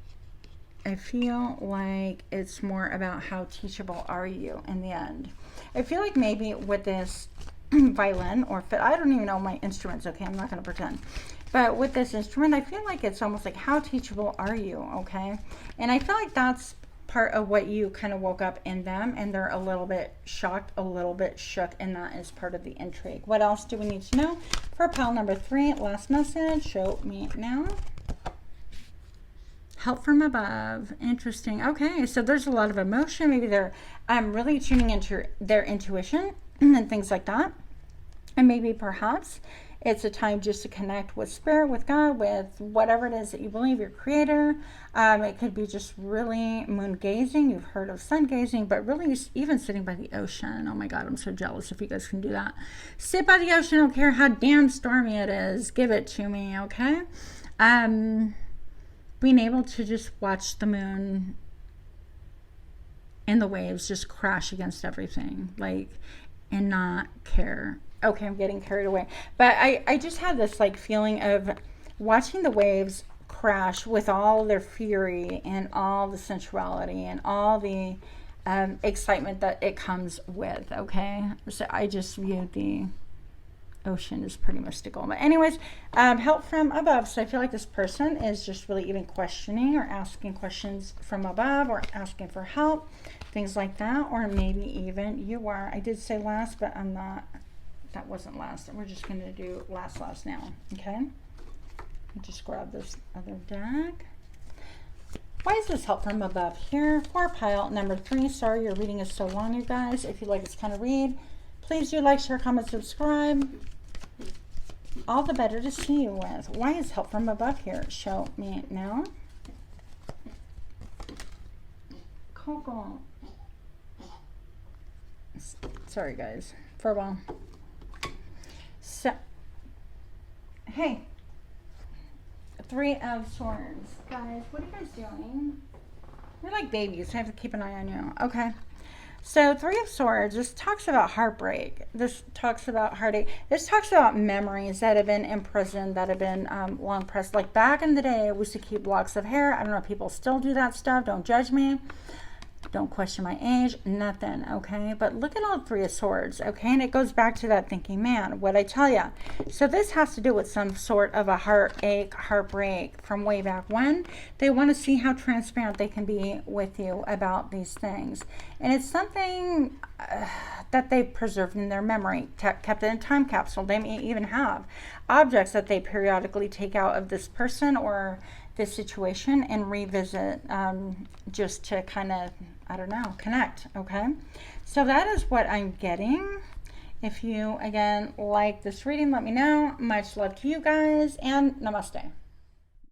I feel like it's more about how teachable are you in the end. I feel like maybe with this violin or I don't even know my instruments, okay? I'm not going to pretend. But with this instrument, I feel like it's almost like how teachable are you, okay? And I feel like that's part of what you kind of woke up in them, and they're a little bit shocked, a little bit shook, and that is part of the intrigue. What else do we need to know for pile number 3? Last message. Show me now. Help from above. Interesting. Okay, so there's a lot of emotion. Maybe they're really tuning into their intuition and things like that. And maybe perhaps it's a time just to connect with spirit, with God, with whatever it is that you believe, your creator. It could be just really moon gazing. You've heard of sun gazing, but really even sitting by the ocean. Oh my God, I'm so jealous if you guys can do that. Sit by the ocean. I don't care how damn stormy it is. Give it to me, okay? Being able to just watch the moon and the waves just crash against everything, like, and not care. Okay, I'm getting carried away. But I just had this like feeling of watching the waves crash with all their fury and all the sensuality and all the excitement that it comes with, okay? So I just viewed the ocean as pretty mystical. But anyways, help from above. So I feel like this person is just really even questioning or asking questions from above or asking for help, things like that. Or maybe even you are. I did say last, but I'm not. That wasn't last. We're just going to do last now, okay? Just grab this other deck. Why is this help from above here? For pile number 3. Sorry your reading is so long, you guys. If you like this kind of read, please do like, share, comment, subscribe. All the better to see you with. Why is help from above here? Show me now. Coco. Sorry, guys. For a while. So, hey, 3 of Swords. Guys, what are you guys doing? You're like babies. I have to keep an eye on you. Okay. So 3 of Swords, this talks about heartbreak. This talks about heartache. This talks about memories that have been imprisoned, that have been long pressed. Like back in the day, I used to keep locks of hair. I don't know if people still do that stuff. Don't judge me. Don't question my age, nothing, okay? But look at all 3 of Swords, okay? And it goes back to that thinking man, what I tell you. So this has to do with some sort of a heartache, heartbreak from way back when. They want to see how transparent they can be with you about these things. And it's something that they've preserved in their memory, kept it in a time capsule. They may even have objects that they periodically take out of this person or this situation and revisit just to kind of, I don't know, connect, okay? So that is what I'm getting. If you, again, like this reading, let me know. Much love to you guys, and namaste.